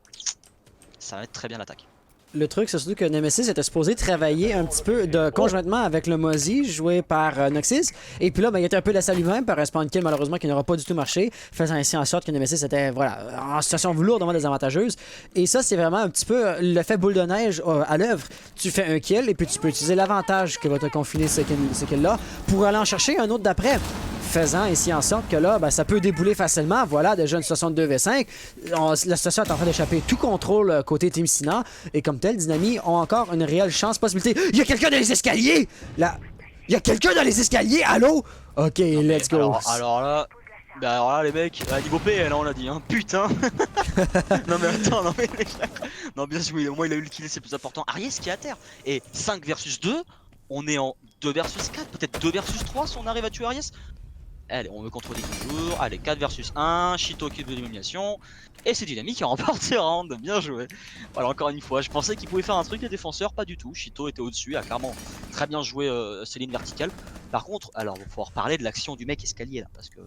ça va être très bien l'attaque. Le truc, c'est surtout que Nemesis était supposé travailler un petit peu conjointement avec le Mozzie, joué par Noxys. Et puis là, ben, il était un peu laissé à lui-même par un spawn kill, malheureusement, qui n'aura pas du tout marché, faisant ainsi en sorte que Nemesis était en situation lourdement désavantageuse. Et ça, c'est vraiment un petit peu l'effet boule de neige à l'œuvre. Tu fais un kill, et puis tu peux utiliser l'avantage que va te confiner ce kill-là pour aller en chercher un autre d'après. Faisant ici en sorte que là, ben, ça peut débouler facilement. Voilà, déjà une 62v5. La situation est en train d'échapper tout contrôle côté Team Sina. Et comme tel, Dynami ont encore une réelle chance, possibilité. Il y a quelqu'un dans les escaliers! Là, il y a quelqu'un dans les escaliers! Allô? Ok, let's go. Alors là, Bah alors là les mecs, niveau PL on l'a dit hein, putain. Non mais attends, non mais non bien sûr, au moins il a eu le kill, c'est plus important. Aries qui est à terre. Et 5 versus 2, on est en 2 versus 4, peut-être 2 versus 3 si on arrive à tuer Aries. Allez, on me contredit toujours. Allez, 4 versus 1, Shito qui est de l'élimination. Et c'est Dynami qui remporte ce round, bien joué. Voilà, encore une fois, je pensais qu'il pouvait faire un truc les défenseurs, pas du tout. Shito était au-dessus, a clairement très bien joué ses lignes verticales. Par contre, alors il va falloir parler de l'action du mec escalier là, parce que...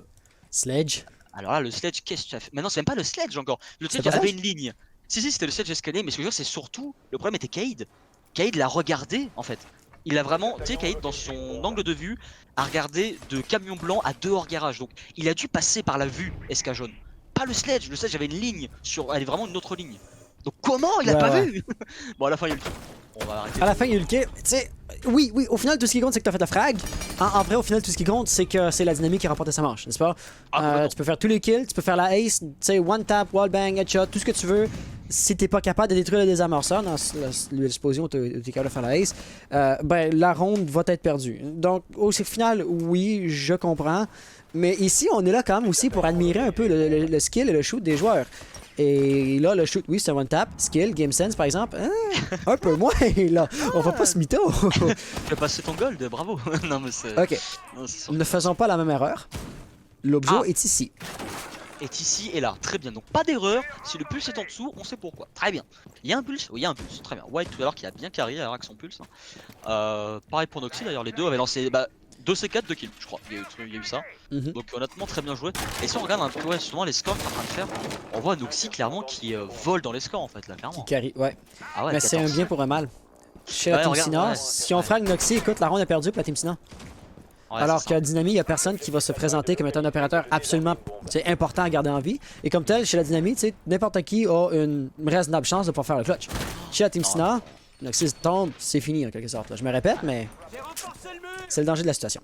Sledge. Alors là, le sledge, qu'est-ce que tu as fait? Maintenant, c'est même pas le sledge encore. Le sledge pas avait ça une ligne. Si, c'était le sledge escalier, mais ce que je veux dire, c'est surtout. Le problème était Cade. Cade l'a regardé en fait. Il a vraiment, tu sais, Cade dans son angle de vue, a regardé de camion blanc à dehors garage. Donc, il a dû passer par la vue SK jaune. Pas le sledge. Le sledge avait une ligne sur. Elle est vraiment une autre ligne. Donc, comment il a pas vu? Bon, à la fin, il y a eu le kill. On va arrêter. À la fin, il y a eu le kill. Tu sais, oui, au final, tout ce qui compte, c'est que t'as fait la frag. En vrai, au final, tout ce qui compte, c'est que c'est la dynamique qui a remporté sa manche, n'est-ce pas? Tu peux faire tous les kills, tu peux faire la ace, tu sais, one tap, wall bang, headshot, tout ce que tu veux. Si t'es pas capable de détruire le désamorceur dans l'explosion où t'es capable de faire la ace, ben la ronde va être perdue. Donc, au final, oui, je comprends. Mais ici, on est là quand même aussi pour admirer un peu le skill et le shoot des joueurs. Et là, le shoot, oui, c'est un one-tap. Skill, game sense, par exemple, un peu moins, là. On va pas se mytho. Tu as passé ton gold, bravo. Non, mais c'est... Ok. Ne faisons pas la même erreur. L'objet est ici. Est ici et là, très bien, donc pas d'erreur, si le pulse est en dessous, on sait pourquoi, très bien. Il y a un pulse? Oui, il y a un pulse, très bien. White tout à l'heure qui a bien carré avec son pulse. Pareil pour Noxy d'ailleurs, les deux avaient lancé 2 C4, 2 kills, je crois, il y a eu ça. Donc honnêtement très bien joué. Et si on regarde un peu justement les scores qu'il est en train de faire, on voit Noxy clairement qui vole dans les scores en fait là, clairement. Qui carry, ouais. Ah ouais, mais c'est un bien pour un mal. Chez la Team Sina, si on frag Noxy, écoute, la ronde a perdu pour la Team Sina. Ouais, alors que Dynami, il n'y a personne qui va se présenter comme étant un opérateur absolument important à garder en vie. Et comme tel, chez la Dynami, n'importe qui a une raisonnable chance de pouvoir faire le clutch. Chez la Team Sina, Noxy tombe, c'est fini en quelque sorte. Là. Je me répète, mais c'est le danger de la situation.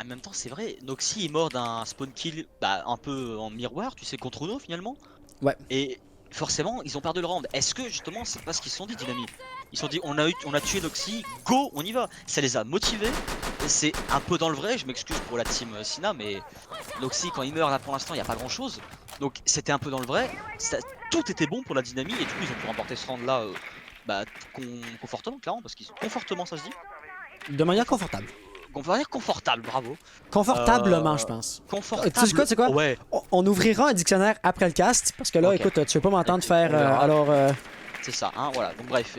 En même temps, c'est vrai, Noxy est mort d'un spawn kill un peu en miroir, tu sais, contre Uno finalement. Ouais. Et forcément, ils ont perdu le round. Est-ce que justement, c'est pas ce qu'ils se sont dit, Dynami? Ils se sont dit, on a tué Noxy, go, on y va. Ça les a motivés. C'est un peu dans le vrai, je m'excuse pour la team Sina, mais Noxy, quand il meurt là pour l'instant, il n'y a pas grand chose. Donc c'était un peu dans le vrai. Tout était bon pour la Dynami et du coup, ils ont pu remporter ce round là confortablement, clairement, parce qu'ils sont confortablement, ça se dit. De manière confortable. On va dire confortable, bravo. Confortablement, je pense. Confortable. Tu sais quoi? Ouais. On ouvrira un dictionnaire après le cast, parce que là, écoute, tu veux pas m'entendre faire. C'est ça, hein, voilà. Donc bref,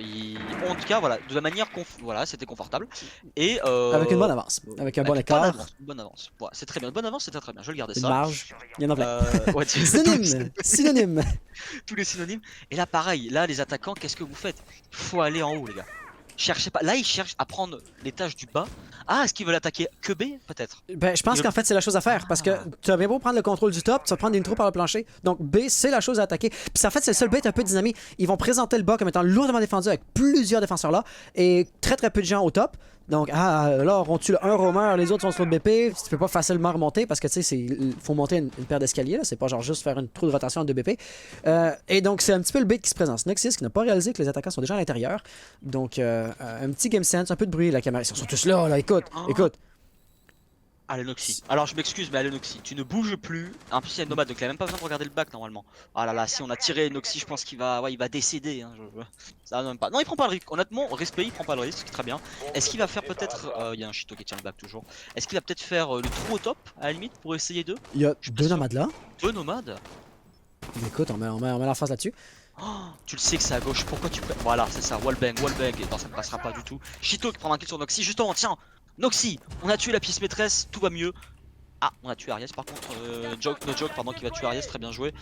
en tout cas, voilà, de la manière voilà, c'était confortable. Et avec une bonne avance, avec un bon écart. Une bonne avance. Ouais, c'est très bien. Une bonne avance, c'était très bien. Je vais le garder ça. Une marge. Il y en a plein. Ouais, synonyme. Tous les synonymes. Et là, pareil. Là, les attaquants, qu'est-ce que vous faites? Il faut aller en haut, les gars. Cherchez pas. Là, ils cherchent à prendre l'étage du bas. Ah, est-ce qu'ils veulent attaquer que B, peut-être? Ben, je pense qu'en fait, c'est la chose à faire. Parce que tu as bien beau prendre le contrôle du top, tu vas prendre des trous par le plancher. Donc, B, c'est la chose à attaquer. Puis, en fait, c'est le seul bait un peu dynamique. Ils vont présenter le bas comme étant lourdement défendu avec plusieurs défenseurs là. Et très peu de gens au top. Donc, là, on tue un roamer, les autres sont sur le BP. Tu peux pas facilement remonter parce que, tu sais, il faut monter une paire d'escaliers. C'est pas genre juste faire une trou de rotation en 2 BP. Et donc, c'est un petit peu le bait qui se présente. Noxys qui n'a pas réalisé que les attaquants sont déjà à l'intérieur. Donc, un petit game sense, un peu de bruit, la caméra. Ils sont tous là, écoute. Allez Noxy. Alors je m'excuse mais allez Noxy, tu ne bouges plus. En plus il y a une nomade donc il a même pas besoin de regarder le bac normalement. Ah là là, si on a tiré Noxy, je pense qu'il va décéder. Hein, ça même pas. Non, il prend pas le risque. Honnêtement, respect, il prend pas le risque, très bien. Est-ce qu'il va faire peut-être il y a un Shito qui tient le bac toujours. Est-ce qu'il va peut-être faire le trou au top à la limite pour essayer d'eux? Il y a 2 nomades là. 2 nomades. Mais écoute, on met la face là-dessus. Oh, tu le sais que c'est à gauche, pourquoi tu... Voilà, c'est ça, wallbang, non ça ne passera pas du tout. Shito qui prend un kill sur Noxy, justement, tiens, Noxy, on a tué la pièce maîtresse, tout va mieux. Ah, on a tué Aries par contre, No Joke, pardon, qui va tuer Aries, très bien joué.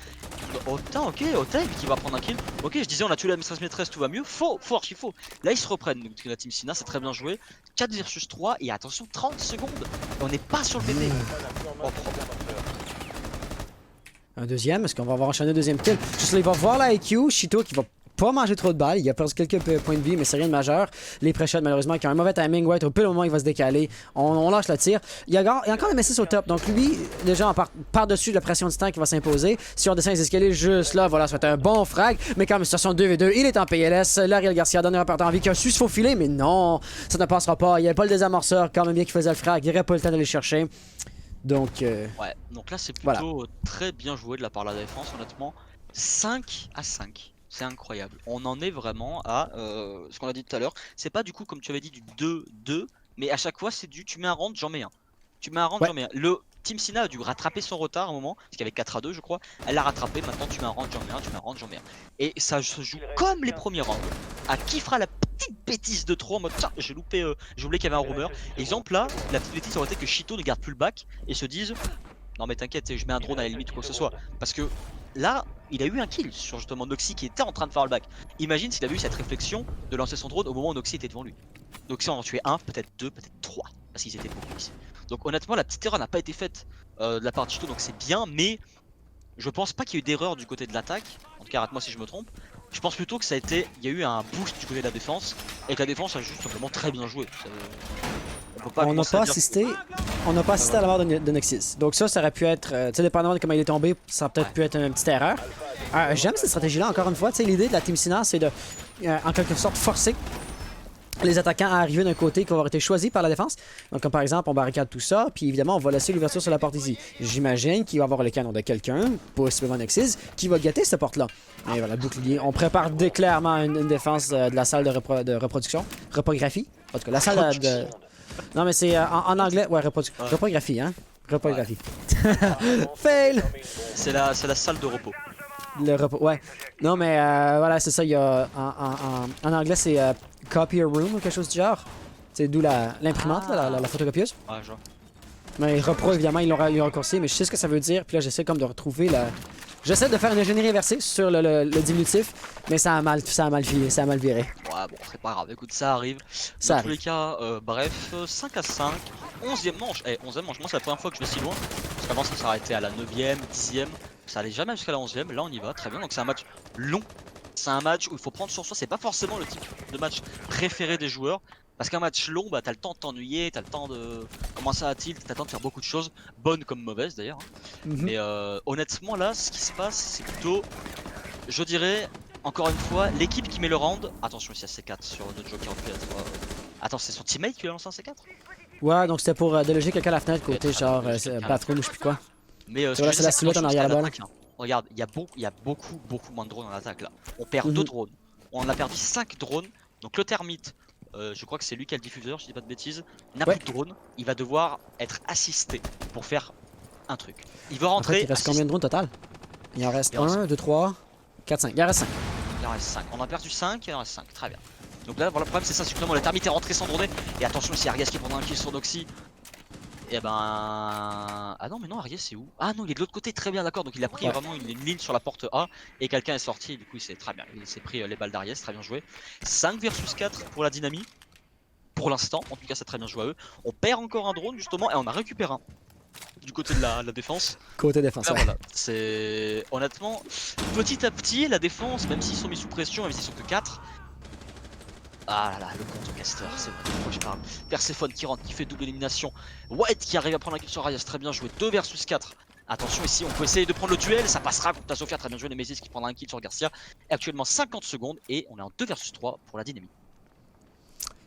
Oh putain, ok, Otave qui va prendre un kill. Ok, je disais on a tué la maîtresse, tout va mieux. Faux, archi faux. Là ils se reprennent, donc la team Sina, c'est très bien joué. 4 versus 3, et attention, 30 secondes. On n'est pas sur le BP. Oh, un deuxième, est-ce qu'on va avoir enchaîné un deuxième kill? Juste là, il va voir la IQ, Shito qui va pas manger trop de balles, il a perdu quelques points de vie, mais c'est rien de majeur. Les pré-shots, malheureusement, qui ont un mauvais timing, White, au peu le moment il va se décaler. On lâche le tir. Il y a encore un M6 au top, donc lui, déjà, par-dessus la pression du temps qui va s'imposer. Si on descend les escaliers juste là, voilà, ça va être un bon frag, mais quand même, situation 2v2, il est en PLS. L'Ariel Garcia donne un repart en vie qui a su se faufiler, mais non, ça ne passera pas. Il n'y avait pas le désamorceur, quand même bien qu'il faisait le frag, il n'y aurait pas le temps d'aller chercher. Donc, Ouais, donc là c'est voilà. plutôt très bien joué de la part de la défense, honnêtement. 5-5, c'est incroyable. On en est vraiment à ce qu'on a dit tout à l'heure. C'est pas du coup, comme tu avais dit, du 2-2, mais à chaque fois c'est du tu mets un round, j'en mets un. Tu mets un round, Ouais. j'en mets un. Le Team Sina a dû rattraper son retard à un moment, parce qu'il y avait 4-2, je crois. Elle l'a rattrapé, maintenant tu mets un round, j'en mets un, tu mets un round, j'en mets un. Et ça se joue comme les premiers rounds. À qui fera la petite bêtise de trop en mode tiens, j'ai loupé, j'ai oublié qu'il y avait un roamer. Exemple là, la petite bêtise aurait été que Shito ne garde plus le back et se dise non mais t'inquiète, je mets un drone à la limite ou quoi que ce soit. Parce que là, il a eu un kill sur justement Noxy qui était en train de faire le back. Imagine s'il avait eu cette réflexion de lancer son drone au moment où Noxy était devant lui. Noxy en tuait un, peut-être deux, peut-être trois. Parce qu'ils étaient beaucoup ici. Donc honnêtement, la petite erreur n'a pas été faite de la part de Chito, donc c'est bien, mais je pense pas qu'il y ait eu d'erreur du côté de l'attaque. En tout cas, arrête-moi si je me trompe. Je pense plutôt que ça a été, il y a eu un boost du côté de la défense et que la défense a juste simplement très bien joué. On peut pas On n'a commencer à pas dire- assisté, on n'a pas assisté à la mort de Nexus. Donc ça aurait pu être, tu sais, dépendamment de comment il est tombé, ça aurait peut-être pu être une petite erreur. J'aime cette stratégie-là, encore une fois. Tu sais, l'idée de la Team Sina, c'est de, en quelque sorte, forcer les attaquants à arriver d'un côté qui va avoir été choisi par la défense. Donc, comme par exemple, on barricade tout ça, puis évidemment, on va laisser l'ouverture sur la porte ici. J'imagine qu'il va y avoir le canon de quelqu'un, possiblement Nexus, qui va guetter cette porte-là. Et voilà, le bouclier. On prépare clairement une défense de la salle de reproduction. Reprographie. En tout cas, la salle de... Non, mais c'est en anglais. Ouais, reprographie, hein. Reprographie. Fail! C'est la salle de repos. Le repos, ouais. Non, mais voilà, c'est ça. Il y a, en anglais, c'est copier room ou quelque chose du genre. C'est d'où l'imprimante, la photocopieuse. Ouais, genre. Mais repro, évidemment, ils l'ont raccourci, mais je sais ce que ça veut dire. Puis là, j'essaie comme de retrouver la. J'essaie de faire une ingénierie inversée sur le diminutif, mais ça a mal viré. Ouais, bon, c'est pas grave, écoute, ça arrive. Ça Dans tous arrive. les cas, bref, 5-5, 11e manche. 11e manche, moi c'est la première fois que je vais si loin. Parce qu'avant ça s'arrêtait à la 9e, 10e. Ça allait jamais jusqu'à la 11e. Là on y va, très bien. Donc c'est un match long. C'est un match où il faut prendre sur soi. C'est pas forcément le type de match préféré des joueurs. Parce qu'un match long, bah t'as le temps de t'ennuyer, t'as le temps de commencer à tilt, t'as le temps de faire beaucoup de choses, bonnes comme mauvaises d'ailleurs. Mhm. Mais honnêtement là, ce qui se passe, c'est plutôt, je dirais, encore une fois, l'équipe qui met le round. Attention ici à C4 sur notre joker qui aurait pu être. Attends, c'est son teammate qui lui a lancé un C4? Ouais, donc c'était pour déloger quelqu'un à la fenêtre, côté Ok, genre déloger quelqu'un. bathroom ou je sais plus quoi. Mais C'est vrai, c'est la silhouette en arrière là-bas. Là. Regarde, il y a beaucoup moins de drones en attaque là. On perd 2 drones. On a perdu 5 drones. Donc le termite, je crois que c'est lui qui a le diffuseur, je dis pas de bêtises, n'a Ouais. plus de drone. Il va devoir être assisté pour faire un truc. Il va En rentrer. fait, il reste combien de drones total? Il en reste Il en reste 1, 2, 3, 4, 5. Il en reste 5. Il en reste 5. On a perdu 5, il en reste 5. Très bien. Donc là, voilà, le problème c'est ça, c'est que finalement le termite est rentré sans droner. Et attention, ici Arias qui prend un kill sur Noxy. Et ben. Ah non, mais non, Arias c'est où? Ah non, il est de l'autre côté, très bien, d'accord. Donc il a pris vraiment une ligne sur la porte A. Et quelqu'un est sorti, du coup il s'est très bien. Il s'est pris les balles d'Arias, très bien joué. 5 versus 4 pour la dynamie. Pour l'instant, en tout cas, c'est très bien joué à eux. On perd encore un drone justement et on a récupéré un. Du côté de la défense. Côté défense. Là, Ouais. voilà, c'est honnêtement petit à petit la défense, même s'ils sont mis sous pression, même s'ils sont que 4. Ah là là, le compte caster, c'est bon, de quoi je parle. Perséphone qui rentre, qui fait double élimination. White qui arrive à prendre un kill sur Arias, très bien joué. 2 versus 4. Attention ici, on peut essayer de prendre le duel, ça passera contre la Sofia, très bien joué. Nemesis qui prendra un kill sur Garcia. Et actuellement 50 secondes et on est en 2 versus 3 pour la dynamique.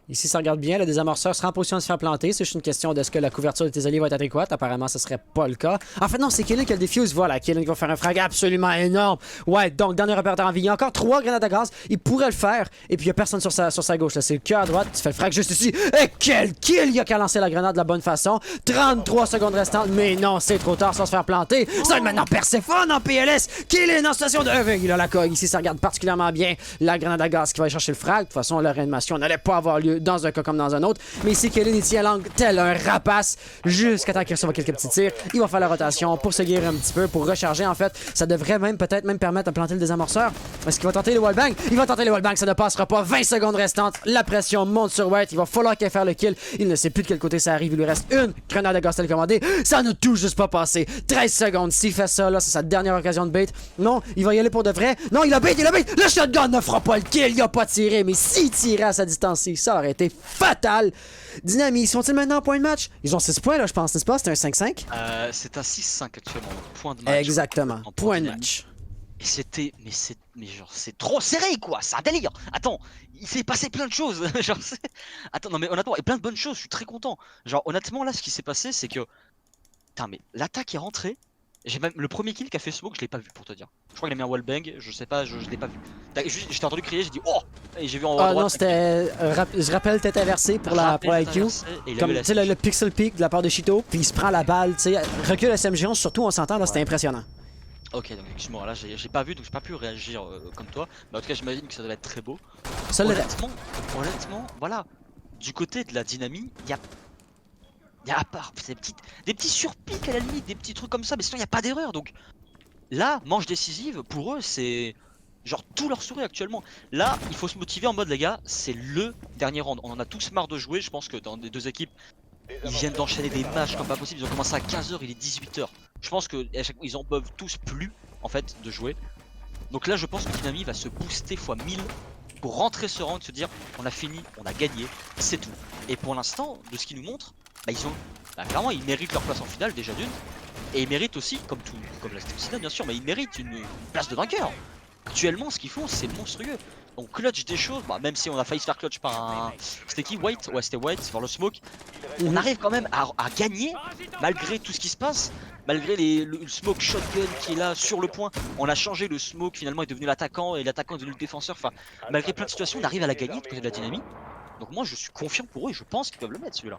Ici, ça regarde bien. Le désamorceur sera en position de se faire planter. C'est juste une question de ce que la couverture de tes alliés va être adéquate. Apparemment, ce serait pas le cas. En fait, non, c'est Killen qui a le défuse. Voilà, Killen qui va faire un frag absolument énorme. Ouais, donc, dernier repère en vie. Il y a encore 3 grenades à gaz. Il pourrait le faire. Et puis, il y a personne sur sa gauche. Là, c'est le cœur à droite. Tu fais le frag juste ici. Et quel kill! Il y a qu'à lancer la grenade de la bonne façon. 33 secondes restantes. Mais non, c'est trop tard sans se faire planter. Ça, maintenant, Perséphone en PLS. Killen en situation de. Il a la cogne. Ici, ça regarde particulièrement bien la grenade à gaz qui va aller chercher le frag. De toute façon, la réanimation n'allait pas avoir lieu dans un cas comme dans un autre. Mais ici, Killen, il tient l'angle tel un rapace jusqu'à temps qu'il reçoive quelques petits tirs. Il va faire la rotation pour se guérir un petit peu, pour recharger en fait. Ça devrait même peut-être même permettre de planter le désamorceur. Est-ce qu'il va tenter le wallbang? Il va tenter le wallbang, ça ne passera pas. 20 secondes restantes. La pression monte sur White. Il va falloir qu'il fasse le kill. Il ne sait plus de quel côté ça arrive. Il lui reste une grenade à gaz télécommandée. Ça ne tout juste pas passé. 13 secondes. S'il fait ça, là, c'est sa dernière occasion de bait. Non, il va y aller pour de vrai. Non, il a bait, il a bait. Le shotgun ne fera pas le kill. Il a pas tiré. Mais s'il tirait à sa distance, ça aurait été fatal. Dynamique, sont-ils maintenant en point de match? Ils ont 6 points là, je pense, n'est-ce pas? C'est un 5-5? C'est un 6-5 actuellement, point de match. Exactement, En point de dynamique. match. Et c'était, mais genre c'est trop serré quoi, c'est un délire. Attends, il s'est passé plein de choses. Genre, attends, non mais honnêtement, et plein de bonnes choses, je suis très content. Genre honnêtement là, ce qui s'est passé, c'est que Putain, mais l'attaque est rentrée. J'ai même le premier kill qu'a fait Smoke, je l'ai pas vu pour te dire. Je crois qu'il a mis un wallbang, je sais pas, je l'ai pas vu. J'ai entendu crier, j'ai dit oh! Et j'ai vu en haut à Ah droite. non, c'était. Je rappelle tête inversée pour la IQ. Comme tu sais, le pixel peak de la part de Cheeto, puis il se prend la balle, tu sais. Recul SMG11, surtout on s'entend, là, c'était impressionnant. Ok, donc excuse-moi, là j'ai pas vu, donc j'ai pas pu réagir comme toi. Mais en tout cas, j'imagine que ça devait être très beau. Ça Honnêtement, voilà. Du côté de la dynamie, il y a à part des petits surpics à la limite, des petits trucs comme ça, mais sinon il n'y a pas d'erreur. Donc là, manche décisive, pour eux, c'est genre tout leur sourit actuellement. Là, il faut se motiver en mode, les gars, c'est le dernier round. On en a tous marre de jouer. Je pense que dans les deux équipes, ils viennent d'enchaîner des matchs comme pas possible. Ils ont commencé à 15 h, il est 18 h. Je pense qu'ils en peuvent tous plus en fait de jouer. Donc là, je pense que Dynami va se booster x 1000 pour rentrer ce round, se dire on a fini, on a gagné, c'est tout. Et pour l'instant, de ce qu'ils nous montrent, clairement ils méritent leur place en finale déjà d'une. Et ils méritent aussi, comme la Steam bien sûr, mais ils méritent une place de vainqueur. Actuellement, ce qu'ils font, c'est monstrueux. On clutch des choses, même si on a failli se faire clutch par un... C'était qui? White? Ouais, c'était White, sur le smoke. On arrive quand même à gagner, malgré tout ce qui se passe. Malgré le smoke shotgun qui est là sur le point. On a changé, le smoke finalement est devenu l'attaquant et l'attaquant est devenu le défenseur. Enfin, malgré plein de situations, on arrive à la gagner de côté de la dynamique. Donc moi, je suis confiant pour eux et je pense qu'ils peuvent le mettre celui-là.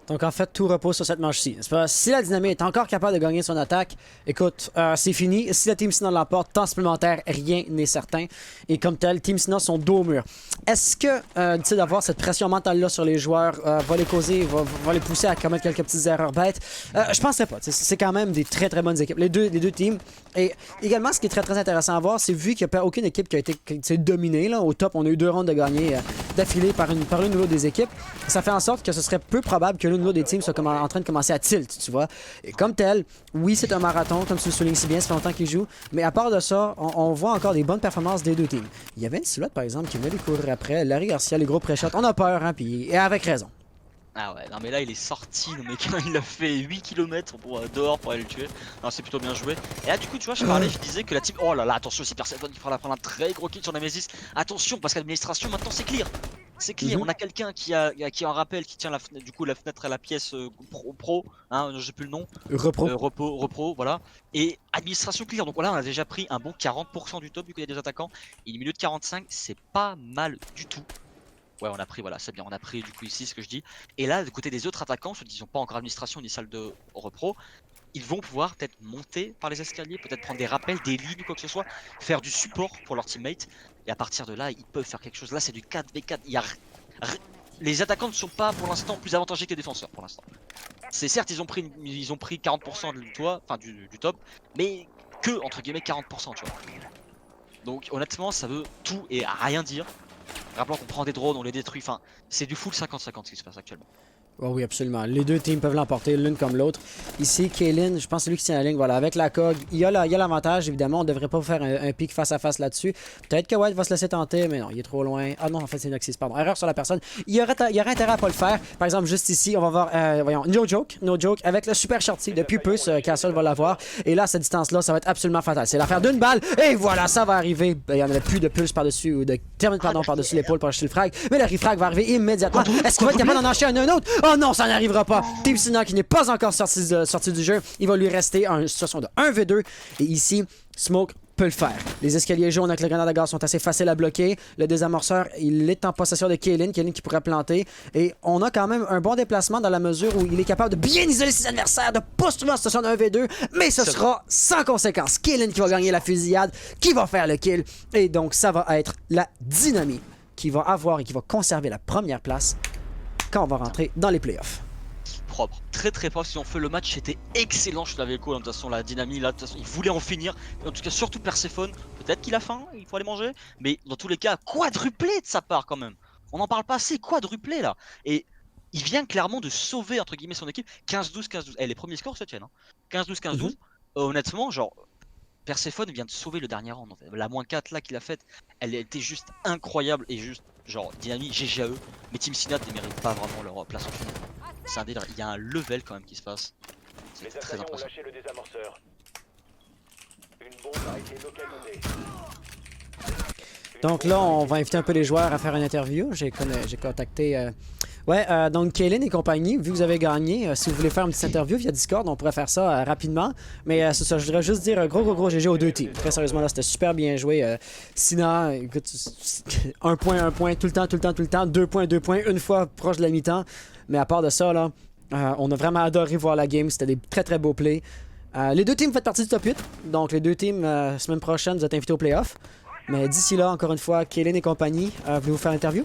Donc en fait, tout repose sur cette manche-ci. Si la Dynamite est encore capable de gagner son attaque, écoute, c'est fini. Si la Team Sinnoh l'emporte, temps supplémentaire, rien n'est certain. Et comme tel, Team Sinnoh sont dos au mur. Est-ce que d'avoir cette pression mentale-là sur les joueurs va les causer, va les pousser à commettre quelques petites erreurs bêtes? Je penserais pas. C'est quand même des très très bonnes équipes. Les deux teams. Et également, ce qui est très très intéressant à voir, c'est vu qu'il n'y a aucune équipe qui a été dominée. Là, au top, on a eu 2 rounds de gagner d'affilée par l'une ou l'autre des équipes. Ça fait en sorte que ce serait peu probable que l'une ou l'autre des teams soit en train de commencer à tilt, tu vois. Et comme tel, oui, c'est un marathon, comme tu le soulignes si bien, ça fait longtemps qu'ils jouent. Mais à part de ça, on voit encore des bonnes performances des deux teams. Il y avait une silhouette, par exemple, qui venait lui courir après. Larry Garcia, les gros pré-shots. On a peur, hein, et avec raison. Ah ouais, non mais là il est sorti, le mec il a fait 8 km pour, dehors pour aller le tuer. Non, c'est plutôt bien joué. Et là du coup tu vois je disais que la team... Oh là là, attention, c'est Persephone qui fera prendre un très gros kill sur Nemesis. Attention parce qu'administration maintenant c'est clear. C'est clear, on a quelqu'un qui a un rappel, qui tient la fenêtre à la pièce pro, hein, je sais plus le nom. Repro, voilà. Et administration clear, donc là on a déjà pris un bon 40% du top du côté des attaquants. 1 minute 45, c'est pas mal du tout. Ouais, on a pris, voilà, c'est bien, on a pris du coup ici ce que je dis. Et là, du côté des autres attaquants, ceux qui n'ont pas encore administration ni salle de repro, ils vont pouvoir peut-être monter par les escaliers, peut-être prendre des rappels, des lignes, quoi que ce soit, faire du support pour leurs teammates. Et à partir de là, ils peuvent faire quelque chose. Là, c'est du 4v4. Les attaquants ne sont pas pour l'instant plus avantagés que les défenseurs pour l'instant. C'est certes, ils ont pris 40% du toit, enfin du top, mais que entre guillemets 40%, tu vois. Donc honnêtement, ça veut tout et rien dire. Rappelons qu'on prend des drones, on les détruit, enfin c'est du full 50-50 ce qui se passe actuellement. Oh oui, absolument. Les deux teams peuvent l'emporter l'une comme l'autre. Ici, Kaylin, je pense que c'est lui qui tient la ligne. Voilà, avec la COG, il y a l'avantage, évidemment. On ne devrait pas faire un pic face à face là-dessus. Peut-être que White va se laisser tenter, mais non, il est trop loin. Ah non, en fait, c'est Noxys, pardon. Erreur sur la personne. Il y aurait intérêt à pas le faire. Par exemple, juste ici, on va voir, voyons, No Joke, avec le super shorty. Depuis peu, Castle va l'avoir. Et là, cette distance-là, ça va être absolument fatal. C'est l'affaire d'une balle. Et voilà, ça va arriver. Il n'y en avait plus de pulse par-dessus, ou de termine, pardon, par-dessus l'épaule pour acheter le frag. Mais le refrag va arriver immédiatement. Est-ce qu'il va être capable d'en enchaîner un autre? Oh non, ça n'arrivera pas. Team Sinnoh qui n'est pas encore sorti du jeu, il va lui rester en situation de 1v2 et ici Smoke peut le faire. Les escaliers jaunes avec le grenade à gaz sont assez faciles à bloquer. Le désamorceur, il est en possession de Kaylin qui pourrait planter et on a quand même un bon déplacement dans la mesure où il est capable de bien isoler ses adversaires, de pas se trouver en situation de 1v2, mais ce sera sans conséquence. Kaylin qui va gagner la fusillade, qui va faire le kill et donc ça va être la dynamite qui va avoir et qui va conserver la première place quand on va rentrer dans les playoffs. Propre, très très propre. Si on fait le match, c'était excellent. Je l'avais co. De toute façon, la dynamique là, de toute façon, il voulait en finir. En tout cas, surtout Persephone. Peut-être qu'il a faim, il faut aller manger. Mais dans tous les cas, quadruplé de sa part quand même. On n'en parle pas assez, quadruplé là. Et il vient clairement de sauver entre guillemets son équipe. 15-12, 15-12. Les premiers scores se tiennent. Hein. 15-12, 15-12. Honnêtement, genre, Persephone vient de sauver le dernier round. En fait. La -4 là qu'il a faite, elle était juste incroyable et juste, genre, dynamique, GG à eux. Mais Team Sinnoh ne mérite pas vraiment leur place en finale. C'est un délire, il y a un level quand même qui se passe. C'est très impressionnant. Le désamorceur. Une bombe a été localisée. Donc là, on va inviter un peu les joueurs à faire une interview. J'ai contacté Ouais, donc Kaylin et compagnie, vu que vous avez gagné, si vous voulez faire une petite interview via Discord, on pourrait faire ça rapidement. Mais c'est ça, je voudrais juste dire gros GG aux deux teams. Très sérieusement, là, c'était super bien joué. Sina, écoute, un point, tout le temps, 2 points, une fois proche de la mi-temps. Mais à part de ça, là, on a vraiment adoré voir la game, c'était des très beaux plays. Les deux teams font partie du top 8, donc les deux teams, semaine prochaine, vous êtes invités au playoff. Mais d'ici là, encore une fois, Kaylin et compagnie, voulez-vous faire l'interview?